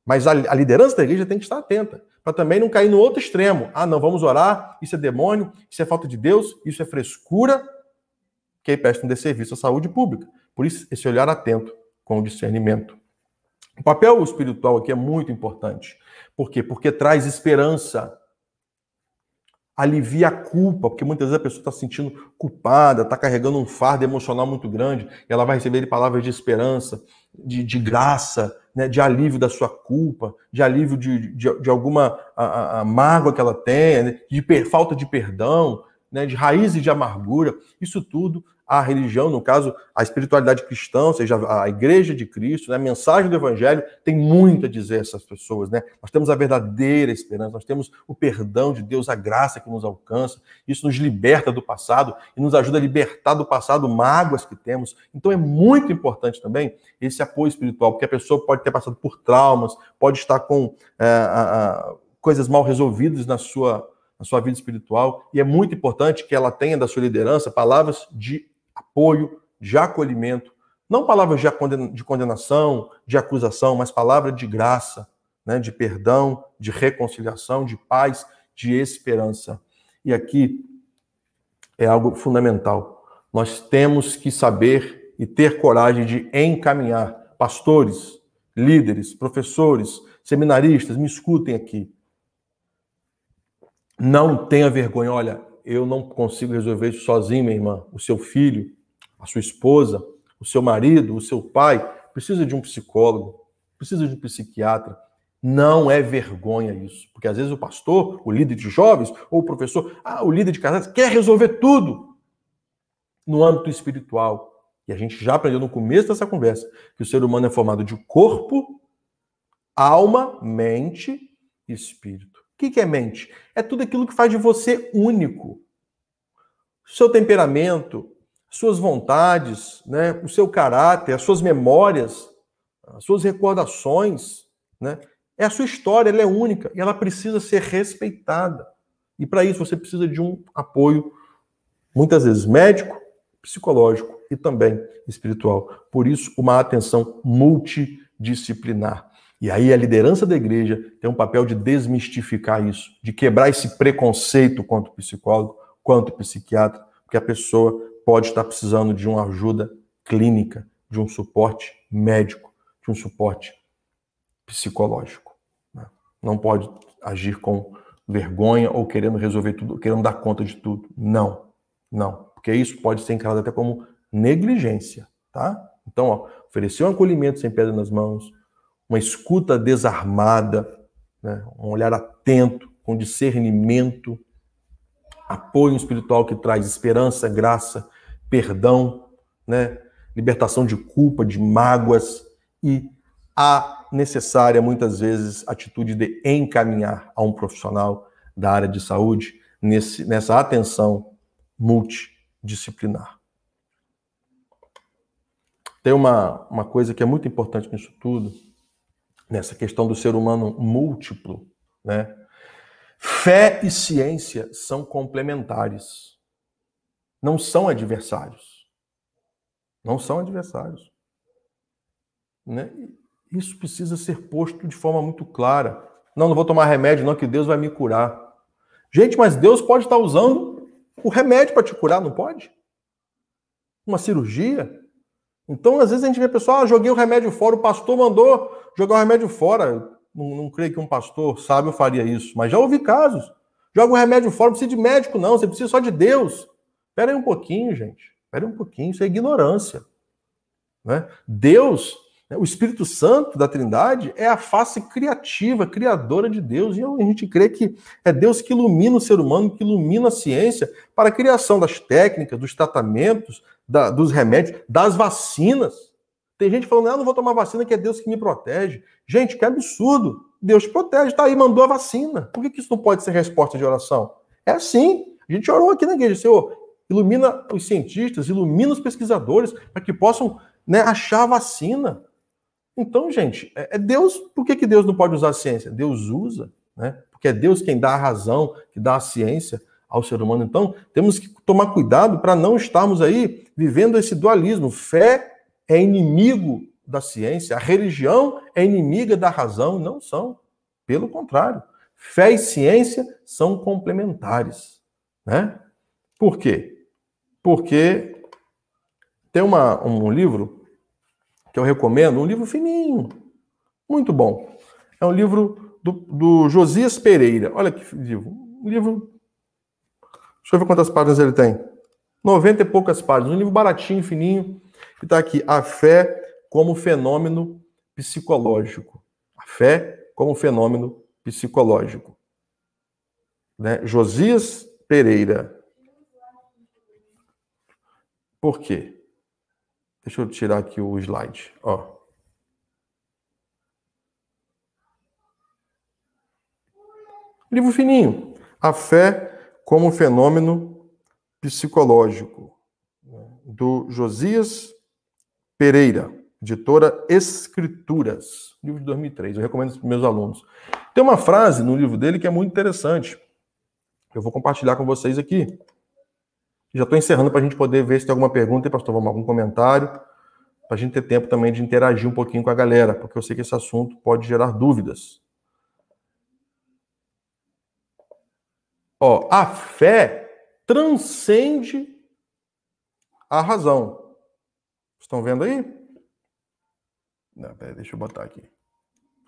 Mas a liderança da igreja tem que estar atenta, para também não cair no outro extremo. Não, vamos orar, isso é demônio, isso é falta de Deus, isso é frescura, que aí presta um desserviço à saúde pública. Por isso, esse olhar atento com o discernimento. O papel espiritual aqui é muito importante. Por quê? Porque traz esperança, alivia a culpa, porque muitas vezes a pessoa está se sentindo culpada, está carregando um fardo emocional muito grande, e ela vai receber palavras de esperança, de graça, né, de alívio da sua culpa, de alívio de alguma a mágoa que ela tem, né, de falta de perdão, né, de raízes de amargura. Isso tudo a religião, no caso, a espiritualidade cristã, ou seja, a igreja de Cristo, né, a mensagem do evangelho tem muito a dizer a essas pessoas, né? Nós temos a verdadeira esperança, nós temos o perdão de Deus, a graça que nos alcança, isso nos liberta do passado e nos ajuda a libertar do passado mágoas que temos. Então é muito importante também esse apoio espiritual, porque a pessoa pode ter passado por traumas, pode estar com coisas mal resolvidas na sua vida espiritual, e é muito importante que ela tenha da sua liderança palavras de apoio, de acolhimento, não palavras de condenação, de acusação, mas palavras de graça, né, de perdão, de reconciliação, de paz, de esperança. E aqui é algo fundamental. Nós temos que saber e ter coragem de encaminhar pastores, líderes, professores, seminaristas, me escutem aqui. Não tenha vergonha. Olha, eu não consigo resolver isso sozinho, minha irmã. O seu filho, a sua esposa, o seu marido, o seu pai, precisa de um psicólogo, precisa de um psiquiatra. Não é vergonha isso. Porque às vezes o pastor, o líder de jovens, ou o professor, o líder de casais, quer resolver tudo no âmbito espiritual. E a gente já aprendeu no começo dessa conversa que o ser humano é formado de corpo, alma, mente e espírito. O que é mente? É tudo aquilo que faz de você único. Seu temperamento, suas vontades, né? O seu caráter, as suas memórias, as suas recordações, né? É a sua história, ela é única e ela precisa ser respeitada. E para isso você precisa de um apoio, muitas vezes médico, psicológico e também espiritual. Por isso, uma atenção multidisciplinar. E aí a liderança da igreja tem um papel de desmistificar isso, de quebrar esse preconceito quanto psicólogo, quanto psiquiatra, porque a pessoa pode estar precisando de uma ajuda clínica, de um suporte médico, de um suporte psicológico. Não pode agir com vergonha ou querendo resolver tudo, querendo dar conta de tudo. Não, não. Porque isso pode ser encarado até como negligência, tá? Então, ó, oferecer um acolhimento sem pedra nas mãos, uma escuta desarmada, né? Um olhar atento, com discernimento, apoio espiritual que traz esperança, graça, perdão, né? Libertação de culpa, de mágoas e a necessária, muitas vezes, atitude de encaminhar a um profissional da área de saúde nessa atenção multidisciplinar. Tem uma coisa que é muito importante nisso tudo, nessa questão do ser humano múltiplo, né? Fé e ciência são complementares. Não são adversários. Não são adversários. Né? Isso precisa ser posto de forma muito clara. Não vou tomar remédio, não, que Deus vai me curar. Gente, mas Deus pode estar usando o remédio para te curar, não pode? Uma cirurgia? Então, às vezes a gente vê pessoal, joguei o remédio fora, o pastor mandou jogar o remédio fora. Não creio que um pastor sábio faria isso, mas já ouvi casos. Joga o remédio fora, não precisa de médico, não, você precisa só de Deus. Espera aí um pouquinho, gente. Espera aí um pouquinho, isso é ignorância. Né? Deus, o Espírito Santo da Trindade, é a face criativa, criadora de Deus. E a gente crê que é Deus que ilumina o ser humano, que ilumina a ciência para a criação das técnicas, dos tratamentos, dos remédios, das vacinas. Tem gente falando, não vou tomar vacina, que é Deus que me protege. Gente, que absurdo. Deus te protege, tá aí, mandou a vacina. Por que isso não pode ser resposta de oração? É assim. A gente orou aqui na igreja, Senhor, ilumina os cientistas, ilumina os pesquisadores, para que possam, né, achar a vacina. Então, gente, é Deus. Por que Deus não pode usar a ciência? Deus usa, né? Porque é Deus quem dá a razão, que dá a ciência ao ser humano. Então, temos que tomar cuidado para não estarmos aí vivendo esse dualismo. Fé é inimigo da ciência, a religião é inimiga da razão. Não são. Pelo contrário. Fé e ciência são complementares. Né? Por quê? Porque tem um livro que eu recomendo, um livro fininho, muito bom. É um livro do Josias Pereira. Olha que livro. Um livro... Deixa eu ver quantas páginas ele tem. 90 e poucas páginas. Um livro baratinho, fininho. Que está aqui. A fé como fenômeno psicológico. A fé como fenômeno psicológico. Né? Josias Pereira. Por quê? Deixa eu tirar aqui o slide. Ó. Livro fininho. A fé como fenômeno psicológico. Do Josias Pereira, editora Escrituras, livro de 2003. Eu recomendo isso para os meus alunos. Tem uma frase no livro dele que é muito interessante. Eu vou compartilhar com vocês aqui. Já estou encerrando para a gente poder ver se tem alguma pergunta e, pastor, vamos algum comentário, para a gente ter tempo também de interagir um pouquinho com a galera, porque eu sei que esse assunto pode gerar dúvidas. Ó, a fé transcende a razão. Estão vendo aí? Não, peraí, deixa eu botar aqui.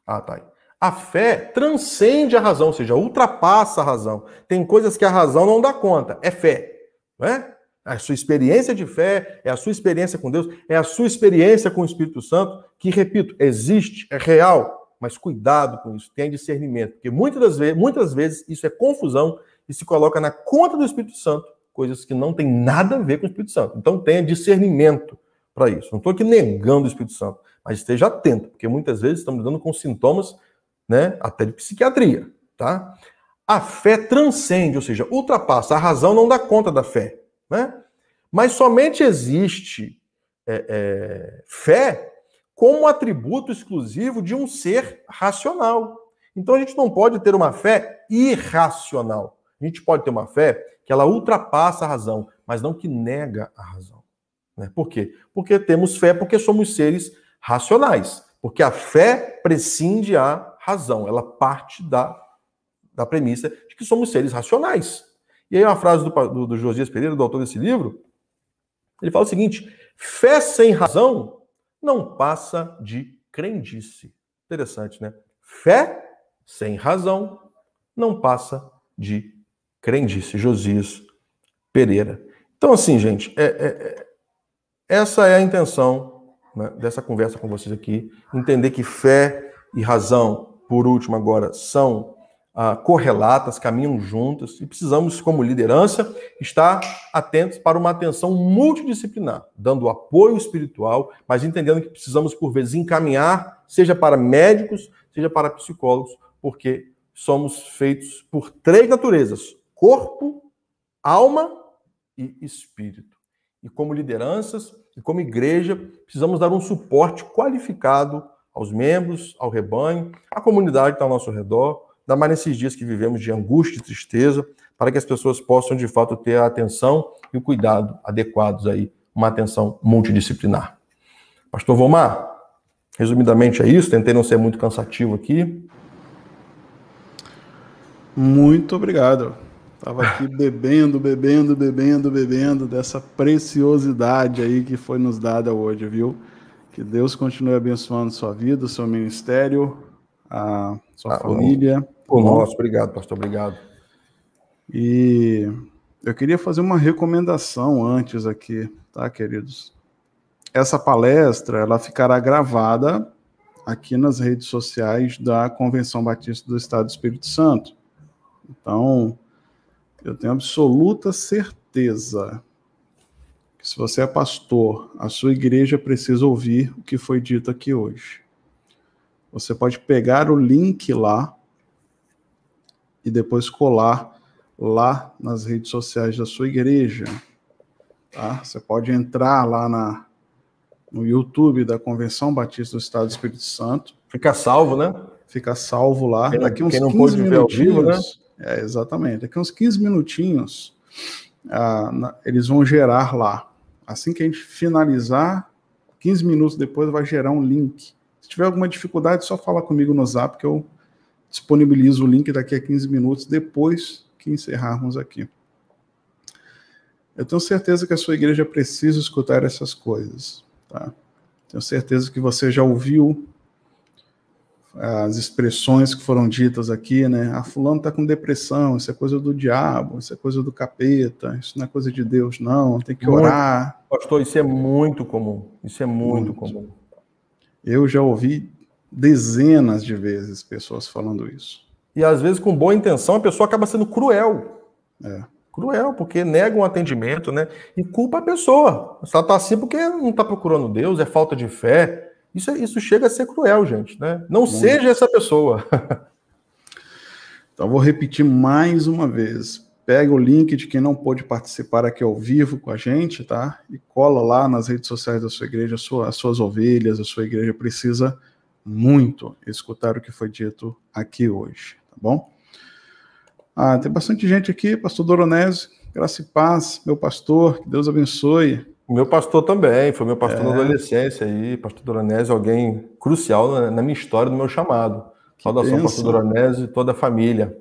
Ah, tá aí. A fé transcende a razão, ou seja, ultrapassa a razão. Tem coisas que a razão não dá conta. É fé. Não é? A sua experiência de fé, é a sua experiência com Deus, é a sua experiência com o Espírito Santo, que, repito, existe, é real, mas cuidado com isso, tenha discernimento, porque muitas vezes isso é confusão e se coloca na conta do Espírito Santo, coisas que não têm nada a ver com o Espírito Santo. Então tenha discernimento para isso. Não estou aqui negando o Espírito Santo, mas esteja atento, porque muitas vezes estamos lidando com sintomas, né, até de psiquiatria, tá? A fé transcende, ou seja, ultrapassa. A razão não dá conta da fé, né? Mas somente existe fé como atributo exclusivo de um ser racional. Então a gente não pode ter uma fé irracional. A gente pode ter uma fé que ela ultrapassa a razão, mas não que nega a razão. Né? Por quê? Porque temos fé porque somos seres racionais. Porque a fé prescinde a razão. Ela parte da premissa de que somos seres racionais. E aí uma frase do Josias Pereira, do autor desse livro, ele fala o seguinte: Fé sem razão não passa de crendice. Interessante, né? Fé sem razão não passa de crendice. Josias Pereira. Então, assim, gente, essa é a intenção, né, dessa conversa com vocês aqui. Entender que fé e razão, por último agora, são correlatas, caminham juntas, e precisamos, como liderança, estar atentos para uma atenção multidisciplinar, dando apoio espiritual, mas entendendo que precisamos, por vezes, encaminhar, seja para médicos, seja para psicólogos, porque somos feitos por 3 naturezas: corpo, alma e espírito. E como lideranças e como igreja, precisamos dar um suporte qualificado aos membros, ao rebanho, à comunidade que está ao nosso redor, ainda mais nesses dias que vivemos de angústia e tristeza, para que as pessoas possam, de fato, ter a atenção e o cuidado adequados aí, uma atenção multidisciplinar. Pastor Vomar, resumidamente é isso, tentei não ser muito cansativo aqui.
Muito obrigado. Estava aqui bebendo dessa preciosidade aí que foi nos dada hoje, viu? Que Deus continue abençoando sua vida, seu ministério, a sua família.
O nosso, obrigado, pastor, obrigado.
E eu queria fazer uma recomendação antes aqui, tá, queridos? Essa palestra, ela ficará gravada aqui nas redes sociais da Convenção Batista do Estado do Espírito Santo. Então, eu tenho absoluta certeza que se você é pastor, a sua igreja precisa ouvir o que foi dito aqui hoje. Você pode pegar o link lá e depois colar lá nas redes sociais da sua igreja. Tá? Você pode entrar lá no YouTube da Convenção Batista do Estado do Espírito Santo.
Fica salvo, né?
Fica salvo lá.
Daqui uns 15 minutinhos, vivo, né?
Exatamente. Daqui uns 15 minutinhos, eles vão gerar lá. Assim que a gente finalizar, 15 minutos depois vai gerar um link. Se tiver alguma dificuldade, só fala comigo no Zap que eu disponibilizo o link daqui a 15 minutos, depois que encerrarmos aqui. Eu tenho certeza que a sua igreja precisa escutar essas coisas, tá? Tenho certeza que você já ouviu as expressões que foram ditas aqui, né? Fulano está com depressão, isso é coisa do diabo, isso é coisa do capeta, isso não é coisa de Deus, não, tem que orar.
Pastor, isso é muito comum, isso é muito comum.
Eu já ouvi dezenas de vezes pessoas falando isso.
E às vezes com boa intenção a pessoa acaba sendo cruel. Cruel, porque nega um atendimento, né? E culpa a pessoa. Ela está assim porque não está procurando Deus, é falta de fé. Isso chega a ser cruel, gente, né? Não seja essa pessoa.
Então, vou repetir mais uma vez. Pega o link de quem não pôde participar aqui ao vivo com a gente, tá? E cola lá nas redes sociais da sua igreja, as suas ovelhas, a sua igreja precisa muito escutar o que foi dito aqui hoje, tá bom? Tem bastante gente aqui, pastor Doronésio, graça e paz, meu pastor, que Deus abençoe.
Meu pastor também, foi meu pastor na adolescência aí, pastor Doronésio, alguém crucial na minha história, no meu chamado. Saudação, pastor Doronésio e toda a família.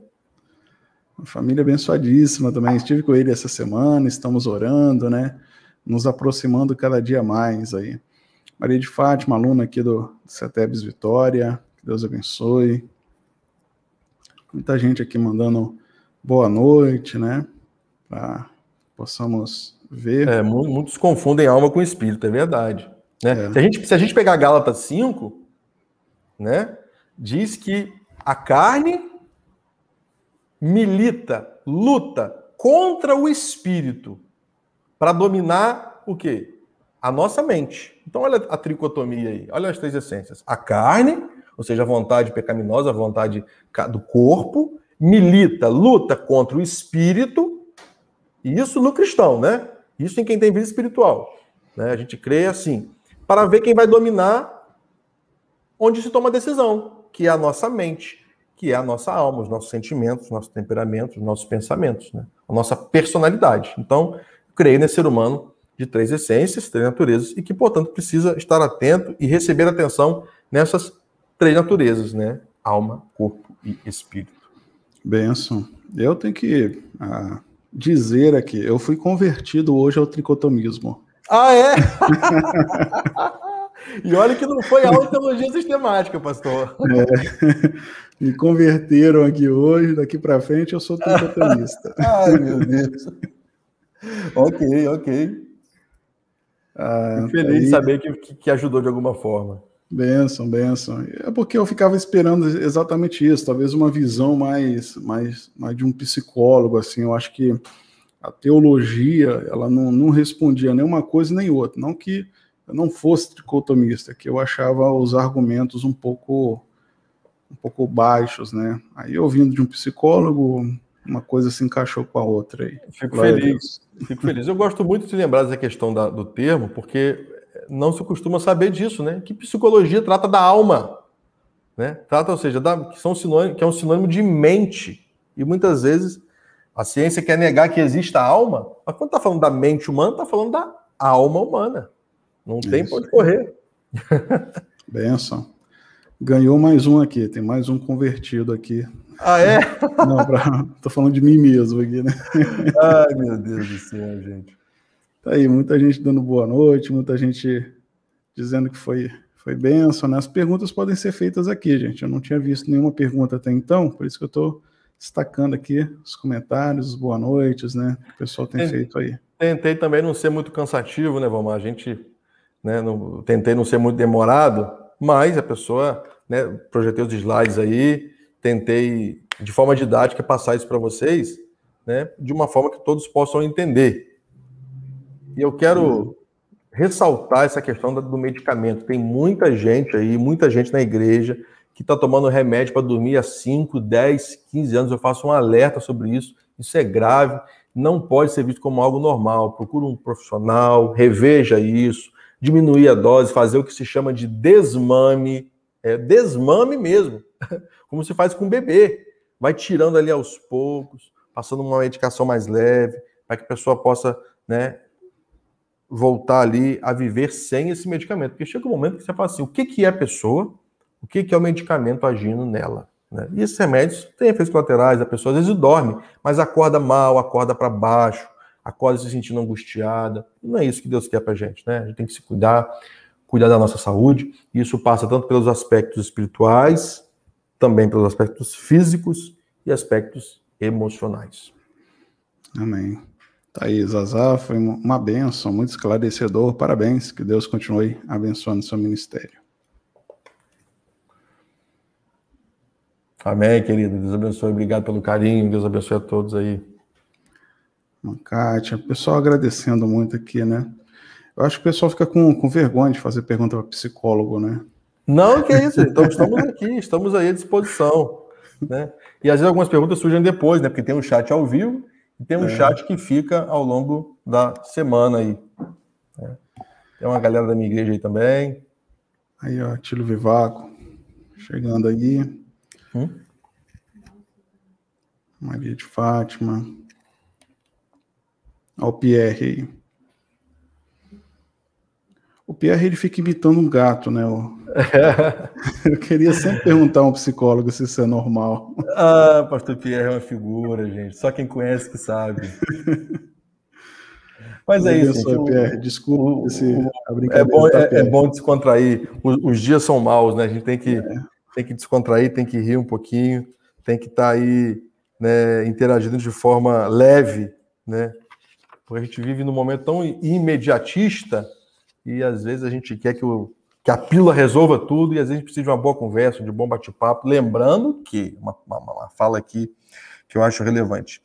Uma família abençoadíssima também, estive com ele essa semana, estamos orando, né, nos aproximando cada dia mais aí. Maria de Fátima, aluna aqui do CETEBS Vitória, que Deus abençoe. Muita gente aqui mandando boa noite, né, para possamos ver.
Muitos confundem alma com espírito, é verdade. Né? Se a gente pegar Gálatas 5, né, diz que a carne milita, luta contra o espírito para dominar o quê? A nossa mente. Então olha a tricotomia aí, olha as 3 essências. A carne, ou seja, a vontade pecaminosa, a vontade do corpo, milita, luta contra o espírito, e isso no cristão, né? Isso em quem tem vida espiritual. Né? A gente crê assim, para ver quem vai dominar onde se toma a decisão, que é a nossa mente, que é a nossa alma, os nossos sentimentos, os nossos temperamentos, os nossos pensamentos, né? A nossa personalidade. Então, creio nesse ser humano de 3 essências, 3 naturezas, e que, portanto, precisa estar atento e receber atenção nessas 3 naturezas, né? Alma, corpo e espírito.
Benção. Eu tenho que dizer aqui, eu fui convertido hoje ao tricotomismo.
Ah, é? E olha que não foi aula de teologia sistemática, pastor.
Me converteram aqui hoje, daqui para frente eu sou tricotomista.
Ai, meu Deus. Ok. Fico feliz de saber que ajudou de alguma forma.
Benção. É porque eu ficava esperando exatamente isso, talvez uma visão mais de um psicólogo, assim. Eu acho que a teologia, ela não respondia nem uma coisa nem outra. Não que eu não fosse tricotomista, que eu achava os argumentos um pouco baixos, né? Aí, ouvindo de um psicólogo, uma coisa se encaixou com a outra aí.
Fico feliz. Eu gosto muito de lembrar dessa questão do termo, porque não se costuma saber disso, né? Que psicologia trata da alma, né? Trata, ou seja, que é um sinônimo de mente. E muitas vezes a ciência quer negar que exista alma, mas quando está falando da mente humana, está falando da alma humana. Não tem para onde correr.
Benção. Ganhou mais um aqui, tem mais um convertido aqui.
Ah, é?
Não, tô falando de mim mesmo aqui, né?
Ai, meu Deus do céu, gente.
Tá aí, muita gente dando boa noite, muita gente dizendo que foi bênção, né? As perguntas podem ser feitas aqui, gente. Eu não tinha visto nenhuma pergunta até então, por isso que eu tô destacando aqui os comentários, os boa noites, né? Que o pessoal tem feito aí.
Tentei também não ser muito cansativo, né, Valmar? A gente, né, tentei não ser muito demorado, mas a pessoa, né, projetei os slides aí, tentei de forma didática passar isso para vocês, né, de uma forma que todos possam entender. E eu quero ressaltar essa questão do medicamento. Tem muita gente aí, muita gente na igreja que está tomando remédio para dormir há 5, 10, 15 anos. Eu faço um alerta sobre isso. Isso é grave, não pode ser visto como algo normal. Procure um profissional, reveja isso, diminuir a dose, fazer o que se chama de desmame. É desmame mesmo, como se faz com o bebê. Vai tirando ali aos poucos, passando uma medicação mais leve, para que a pessoa possa, né, voltar ali a viver sem esse medicamento. Porque chega um momento que você fala assim, o que é a pessoa, o que é o medicamento agindo nela? Né? E esses remédios têm efeitos colaterais, a pessoa às vezes dorme, mas acorda mal, acorda para baixo, acorda se sentindo angustiada. Não é isso que Deus quer para a gente, né? A gente tem que se cuidar da nossa saúde, e isso passa tanto pelos aspectos espirituais, também pelos aspectos físicos e aspectos emocionais.
Amém. Tá aí, Zazá, foi uma bênção, muito esclarecedor. Parabéns, que Deus continue abençoando seu ministério.
Amém, querido. Deus abençoe. Obrigado pelo carinho. Deus abençoe a todos aí.
Kátia, o pessoal agradecendo muito aqui, né? Eu acho que o pessoal fica com vergonha de fazer pergunta para psicólogo, né?
Não, que é isso. Então, estamos aqui, estamos aí à disposição, né? E às vezes algumas perguntas surgem depois, né? Porque tem um chat ao vivo e tem um chat que fica ao longo da semana aí. Né? Tem uma galera da minha igreja aí também.
Aí, ó, Tilo Vivaco, chegando aí. Maria de Fátima. Ó, o Pierre aí. O Pierre, ele fica imitando um gato, né? Eu queria sempre perguntar a um psicólogo se isso é normal.
Ah, pastor Pierre é uma figura, gente. Só quem conhece que sabe. Mas é isso, gente.
Pierre, desculpa a
brincadeira. É bom descontrair. Os dias são maus, né? A gente tem que descontrair, tem que rir um pouquinho, tem que estar aí, né, interagindo de forma leve, né? Porque a gente vive num momento tão imediatista e às vezes a gente quer que a pílula resolva tudo e às vezes a gente precisa de uma boa conversa, de um bom bate-papo. Lembrando que, uma fala aqui que eu acho relevante,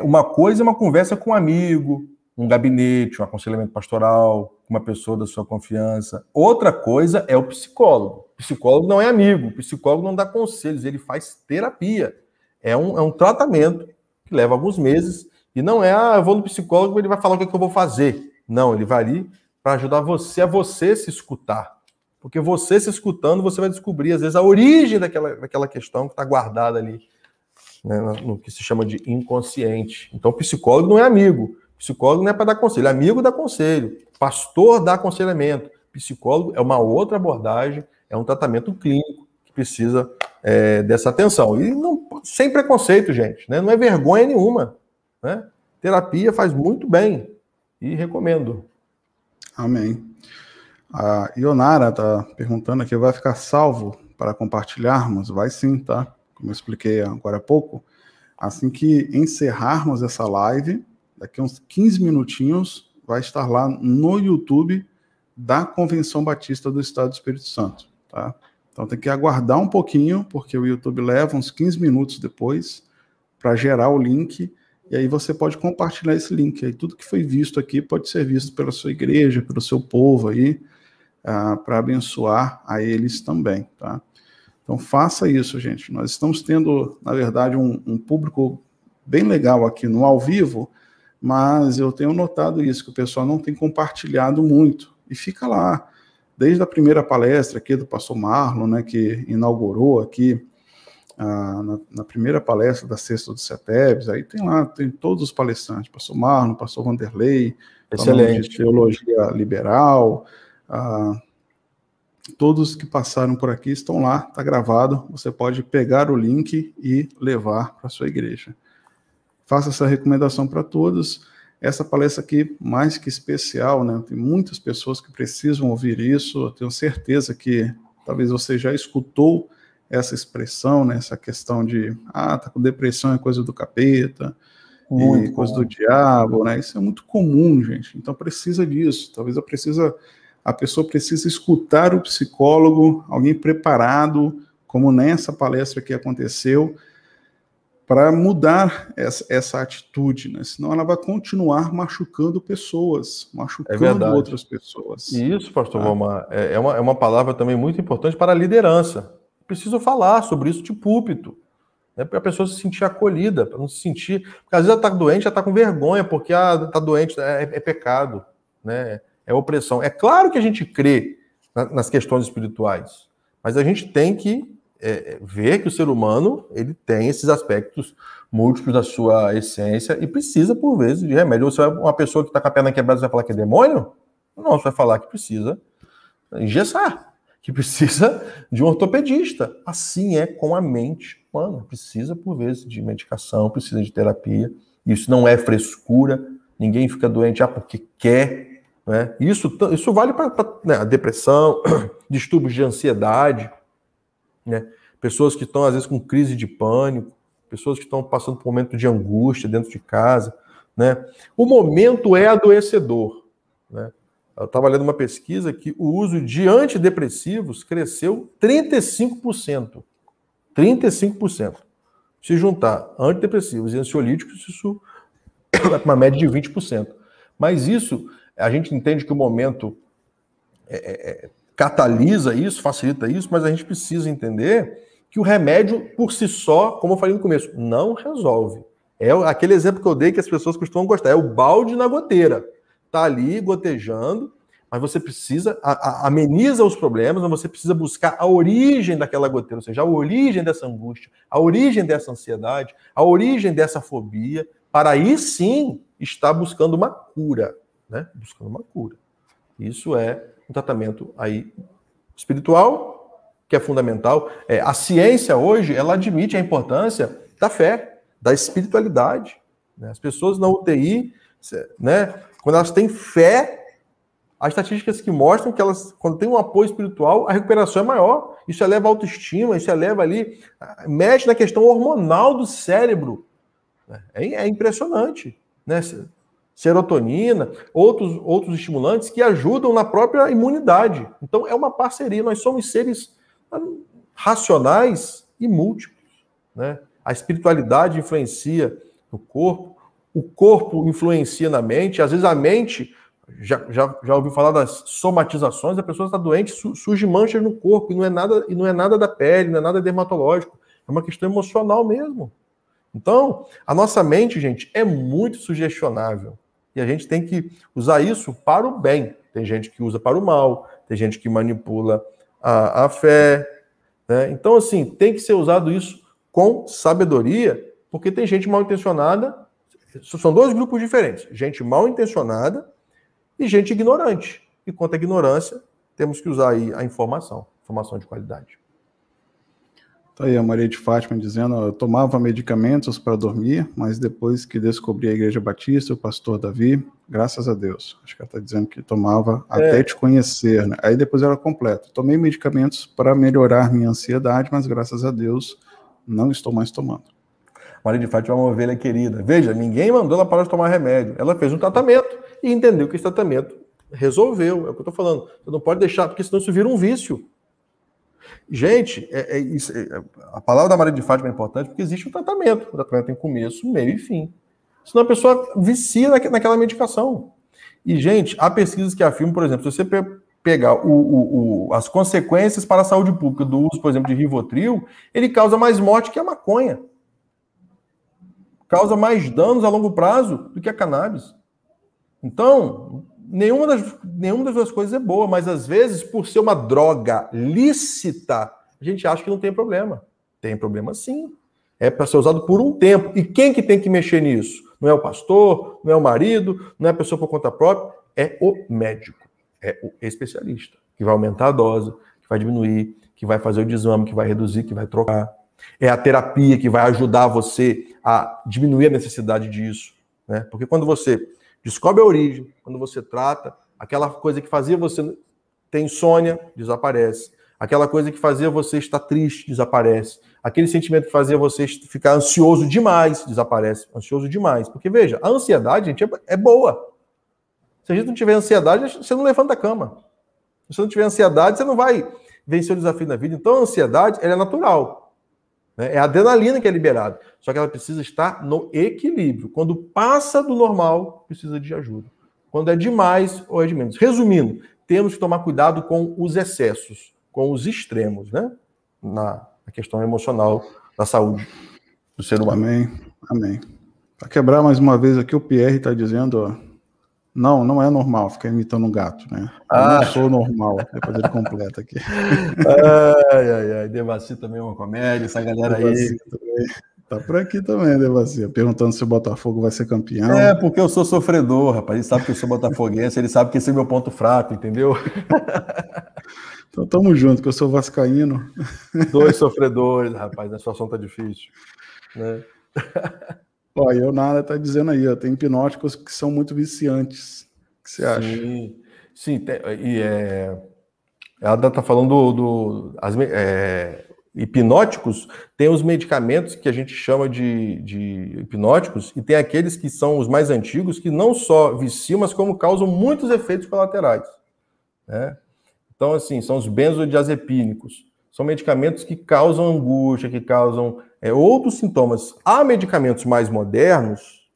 uma coisa é uma conversa com um amigo, um gabinete, um aconselhamento pastoral, uma pessoa da sua confiança. Outra coisa é o psicólogo. O psicólogo não é amigo, o psicólogo não dá conselhos, ele faz terapia. É um tratamento que leva alguns meses e não é, eu vou no psicólogo, ele vai falar o que eu vou fazer. Não, ele vai ali para ajudar você a você se escutar. Porque você se escutando, você vai descobrir, às vezes, a origem daquela questão que está guardada ali, né, no que se chama de inconsciente. Então, o psicólogo não é amigo. Psicólogo não é para dar conselho. Amigo dá conselho. Pastor dá aconselhamento. Psicólogo é uma outra abordagem, é um tratamento clínico que precisa dessa atenção. E não, sem preconceito, gente. Né? Não é vergonha nenhuma. Né? Terapia faz muito bem. E recomendo.
Amém. A Ionara está perguntando aqui, vai ficar salvo para compartilharmos? Vai sim, tá? Como eu expliquei agora há pouco. Assim que encerrarmos essa live, daqui a uns 15 minutinhos, vai estar lá no YouTube da Convenção Batista do Estado do Espírito Santo, tá? Então tem que aguardar um pouquinho, porque o YouTube leva uns 15 minutos depois para gerar o link, e aí você pode compartilhar esse link. Aí tudo que foi visto aqui pode ser visto pela sua igreja, pelo seu povo aí, para abençoar a eles também, tá? Então faça isso, gente. Nós estamos tendo, na verdade, um público bem legal aqui no ao vivo, mas eu tenho notado isso, que o pessoal não tem compartilhado muito. E fica lá, desde a primeira palestra aqui do pastor Marlon, né, que inaugurou aqui, na primeira palestra da Sexta do CETEBS, aí tem todos os palestrantes, pastor Marlon, pastor Vanderlei, falando de teologia liberal, todos que passaram por aqui estão lá, está gravado, você pode pegar o link e levar para a sua igreja. Faça essa recomendação para todos. Essa palestra aqui, mais que especial, né? Tem muitas pessoas que precisam ouvir isso, eu tenho certeza que talvez você já escutou essa expressão, né? Essa questão de, tá com depressão, é coisa do capeta, e coisa do diabo, né? Isso é muito comum, gente, então precisa disso, talvez a pessoa precisa escutar o psicólogo, alguém preparado, como nessa palestra que aconteceu, para mudar essa atitude, né? Senão ela vai continuar machucando pessoas, machucando outras pessoas.
E isso, pastor Valmar, é uma palavra também muito importante para a liderança. Preciso falar sobre isso de púlpito, né? Para a pessoa se sentir acolhida, para não se sentir... Porque às vezes ela está doente, ela está com vergonha, porque está doente, é pecado, né? É opressão. É claro que a gente crê nas questões espirituais, mas a gente tem que ver que o ser humano ele tem esses aspectos múltiplos da sua essência e precisa, por vezes, de remédio. Ou se é uma pessoa que está com a perna quebrada, você vai falar que é demônio? Não, você vai falar que precisa engessar, que precisa de um ortopedista. Assim é com a mente humana. Precisa, por vezes, de medicação, precisa de terapia. Isso não é frescura. Ninguém fica doente porque quer. Né? Isso vale para a depressão, distúrbios de ansiedade, né? Pessoas que estão, às vezes, com crise de pânico, pessoas que estão passando por um momento de angústia dentro de casa. Né? O momento é adoecedor. Né? Eu estava lendo uma pesquisa que o uso de antidepressivos cresceu 35%. 35%. Se juntar antidepressivos e ansiolíticos, isso vai para uma média de 20%. Mas isso... A gente entende que o momento catalisa isso, facilita isso, mas a gente precisa entender que o remédio, por si só, como eu falei no começo, não resolve. É aquele exemplo que eu dei que as pessoas costumam gostar. É o balde na goteira. Está ali gotejando, mas você precisa, ameniza os problemas, mas você precisa buscar a origem daquela goteira, ou seja, a origem dessa angústia, a origem dessa ansiedade, a origem dessa fobia, para aí sim estar buscando uma cura. Né? Buscando uma cura. Isso é um tratamento aí espiritual, que é fundamental. A ciência hoje, ela admite a importância da fé, da espiritualidade. Né? As pessoas na UTI, né, quando elas têm fé, há estatísticas que mostram que elas, quando tem um apoio espiritual, a recuperação é maior. Isso eleva a autoestima, isso eleva ali, mexe na questão hormonal do cérebro. É impressionante, né? Serotonina, outros estimulantes que ajudam na própria imunidade. Então, é uma parceria. Nós somos seres racionais e múltiplos. Né? A espiritualidade influencia no corpo, o corpo influencia na mente. Às vezes a mente, já ouviu falar das somatizações, a pessoa está doente, surge manchas no corpo, e não é nada da pele, não é nada dermatológico. É uma questão emocional mesmo. Então, a nossa mente, gente, é muito sugestionável. E a gente tem que usar isso para o bem. Tem gente que usa para o mal, tem gente que manipula a fé. Né? Então, assim, tem que ser usado isso com sabedoria, porque tem gente mal intencionada. São dois grupos diferentes. Gente mal intencionada e gente ignorante. E quanto à ignorância, temos que usar aí a informação de qualidade.
Tá aí a Maria de Fátima dizendo, eu tomava medicamentos para dormir, mas depois que descobri a Igreja Batista, o pastor Davi, graças a Deus. Acho que ela está dizendo que tomava até te conhecer, né? Aí depois ela completa. Tomei medicamentos para melhorar minha ansiedade, mas graças a Deus não estou mais tomando.
Maria de Fátima é uma ovelha querida. Veja, ninguém mandou ela parar de tomar remédio. Ela fez um tratamento e entendeu que esse tratamento resolveu. É o que eu estou falando. Você não pode deixar, porque senão isso vira um vício. Gente, a palavra da Maria de Fátima é importante porque existe um tratamento. O tratamento tem começo, meio e fim. Senão a pessoa vicia naquela medicação. E, gente, há pesquisas que afirmam, por exemplo, se você pegar as consequências para a saúde pública do uso, por exemplo, de Rivotril, ele causa mais morte que a maconha. Causa mais danos a longo prazo do que a cannabis. Então, nenhuma das duas coisas é boa, mas às vezes, por ser uma droga lícita, a gente acha que não tem problema. Tem problema sim. É para ser usado por um tempo. E quem que tem que mexer nisso? Não é o pastor, não é o marido, não é a pessoa por conta própria, é o médico, é o especialista, que vai aumentar a dose, que vai diminuir, que vai fazer o desmame, que vai reduzir, que vai trocar. É a terapia que vai ajudar você a diminuir a necessidade disso, né? Porque quando você descobre a origem, quando você trata, aquela coisa que fazia você ter insônia, desaparece. Aquela coisa que fazia você estar triste, desaparece. Aquele sentimento que fazia você ficar ansioso demais, desaparece. Ansioso demais. Porque, veja, a ansiedade, gente, é boa. Se a gente não tiver ansiedade, você não levanta da cama. Se você não tiver ansiedade, você não vai vencer o desafio na vida. Então, a ansiedade, ela é natural. É a adrenalina que é liberada. Só que ela precisa estar no equilíbrio. Quando passa do normal, precisa de ajuda. Quando é demais ou é de menos. Resumindo, temos que tomar cuidado com os excessos, com os extremos, né? Na questão emocional da saúde do ser humano.
Amém, amém. Para quebrar mais uma vez aqui, o Pierre está dizendo, ó, não é normal ficar imitando um gato, né? Eu não sou normal. Depois ele completa aqui.
Ai, Devaci também é uma comédia, essa galera aí.
Tá por aqui também, Devaci, perguntando se o Botafogo vai ser campeão.
É, porque eu sou sofredor, rapaz. Ele sabe que eu sou botafoguense, ele sabe que esse é meu ponto fraco, entendeu?
Então tamo junto, que eu sou vascaíno.
Dois sofredores, rapaz, a situação tá difícil, né?
Ó, e o Nara tá dizendo aí, ó, tem hipnóticos que são muito viciantes. O que você acha?
Sim, ela tá falando hipnóticos, tem os medicamentos que a gente chama de hipnóticos, e tem aqueles que são os mais antigos, que não só viciam, mas como causam muitos efeitos colaterais, né? Então, assim, são os benzodiazepínicos. São medicamentos que causam angústia, que causam outros sintomas. Há medicamentos mais modernos,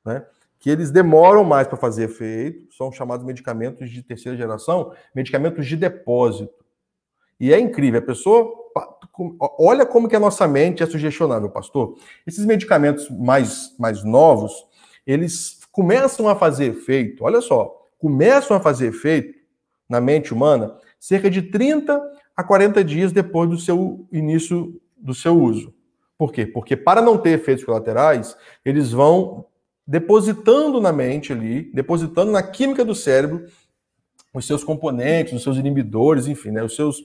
né, que eles demoram mais para fazer efeito, são chamados medicamentos de terceira geração, medicamentos de depósito. E é incrível, a pessoa... Olha como que a nossa mente é sugestionável, pastor. Esses medicamentos mais novos, eles começam a fazer efeito, olha só, começam a fazer efeito na mente humana cerca de 30 a 40 dias depois do seu início do seu uso. Por quê? Porque para não ter efeitos colaterais, eles vão depositando na mente ali, depositando na química do cérebro os seus componentes, os seus inibidores, enfim, né, os seus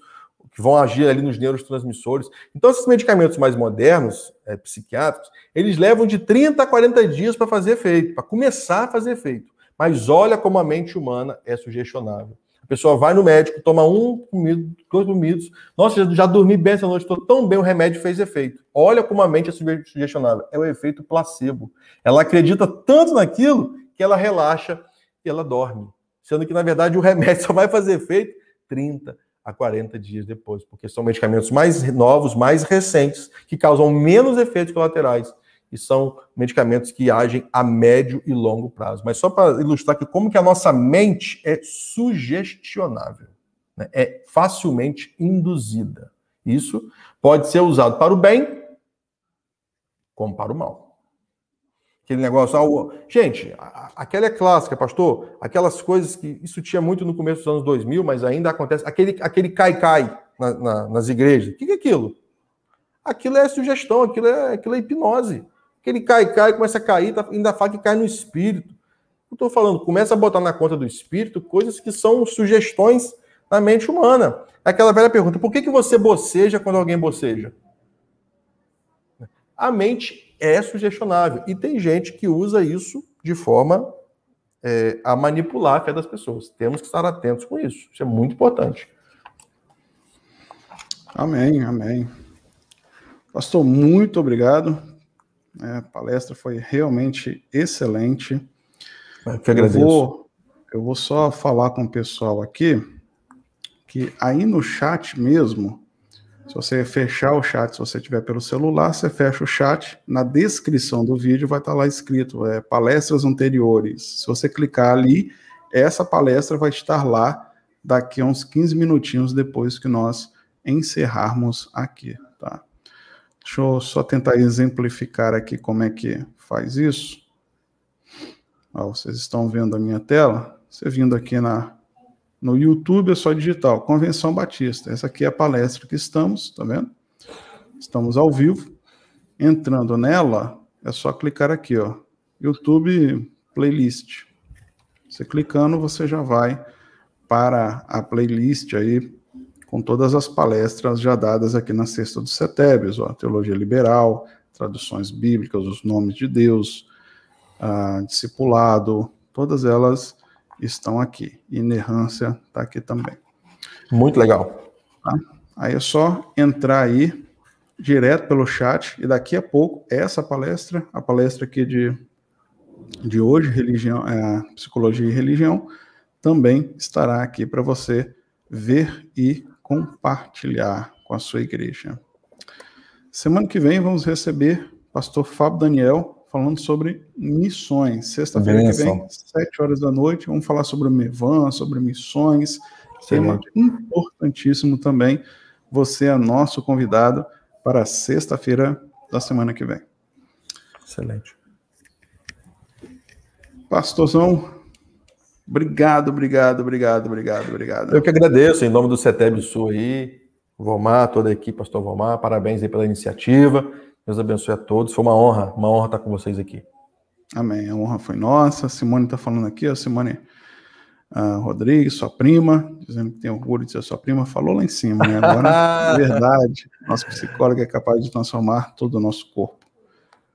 que vão agir ali nos neurotransmissores. Então, esses medicamentos mais modernos, psiquiátricos, eles levam de 30 a 40 dias para fazer efeito, para começar a fazer efeito. Mas olha como a mente humana é sugestionável. A pessoa vai no médico, toma 1 comprimido, 2 comprimidos. Nossa, já dormi bem essa noite, estou tão bem, o remédio fez efeito. Olha como a mente é sugestionável. É o efeito placebo. Ela acredita tanto naquilo que ela relaxa e ela dorme. Sendo que, na verdade, o remédio só vai fazer efeito 30 a 40 dias depois, porque são medicamentos mais novos, mais recentes, que causam menos efeitos colaterais. E são medicamentos que agem a médio e longo prazo. Mas só para ilustrar aqui como que a nossa mente é sugestionável, né? É facilmente induzida. Isso pode ser usado para o bem, como para o mal. Aquele negócio... Gente, aquela é clássica, pastor. Aquelas coisas que... Isso tinha muito no começo dos anos 2000, mas ainda acontece. Aquele cai-cai nas igrejas. O que é aquilo? Aquilo é sugestão, aquilo é hipnose. Aquele cai, começa a cair, ainda fala que cai no espírito. Eu estou falando, começa a botar na conta do espírito coisas que são sugestões na mente humana. Aquela velha pergunta, por que você boceja quando alguém boceja? a mente é sugestionável. E tem gente que usa isso de forma a manipular a fé das pessoas. Temos que estar atentos com isso. Isso é muito importante.
Amém, amém. Pastor, muito obrigado. A palestra foi realmente excelente.
Eu que agradeço.
Eu vou só falar com o pessoal aqui que aí no chat mesmo, se você fechar o chat, se você tiver pelo celular, você fecha o chat, na descrição do vídeo vai estar lá escrito palestras anteriores. Se você clicar ali, essa palestra vai estar lá daqui a uns 15 minutinhos depois que nós encerrarmos aqui, tá? Deixa eu só tentar exemplificar aqui como é que faz isso. Ó, vocês estão vendo a minha tela? Você vindo aqui no YouTube, é só digital, Convenção Batista. Essa aqui é a palestra que estamos, tá vendo? Estamos ao vivo. Entrando nela, é só clicar aqui, ó, YouTube Playlist. Você clicando, você já vai para a playlist aí, com todas as palestras já dadas aqui na Sexta dos Cetébios, ó, Teologia Liberal, Traduções Bíblicas, Os Nomes de Deus, Discipulado, todas elas estão aqui. Inerrância está aqui também.
Muito legal.
Tá? Aí é só entrar aí, direto pelo chat, e daqui a pouco, essa palestra, a palestra aqui de hoje, Psicologia e Religião, também estará aqui para você ver e compartilhar com a sua igreja. Semana que vem vamos receber pastor Fábio Daniel falando sobre missões. Sexta-feira que vem, 7 horas da noite, vamos falar sobre o MEVAN, sobre missões. Tema importantíssimo também. Você é nosso convidado para sexta-feira da semana que vem.
Excelente.
Pastorzão, obrigado.
Eu que agradeço, em nome do CETEB Sul aí, Vomar, toda a equipe, pastor Vomar, parabéns aí pela iniciativa, Deus abençoe a todos, foi uma honra estar com vocês aqui. Amém, a honra foi nossa. A Simone está falando aqui, a Simone Rodrigues, sua prima, dizendo que tem orgulho de ser sua prima, falou lá em cima, né? Agora, é verdade, nosso psicólogo é capaz de transformar todo o nosso corpo.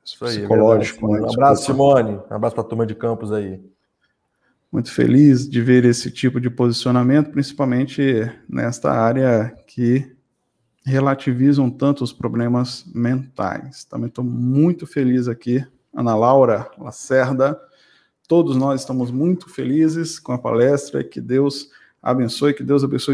Isso aí,
psicológico.
É, um abraço, Simone, um abraço para a turma de Campos aí.
Muito feliz de ver esse tipo de posicionamento, principalmente nesta área que relativizam tanto os problemas mentais. Também estou muito feliz aqui, Ana Laura Lacerda, todos nós estamos muito felizes com a palestra, que Deus abençoe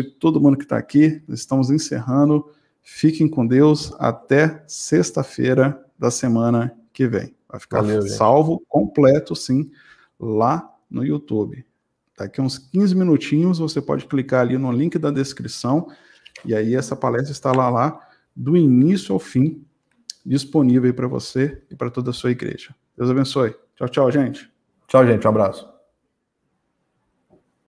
todo mundo que está aqui. Estamos encerrando, fiquem com Deus, até sexta-feira da semana que vem. Vai ficar salvo, completo, sim, lá no YouTube. Daqui a uns 15 minutinhos, você pode clicar ali no link da descrição, e aí essa palestra está lá do início ao fim, disponível para você e para toda a sua igreja. Deus abençoe. Tchau, gente.
Tchau, gente. Um abraço.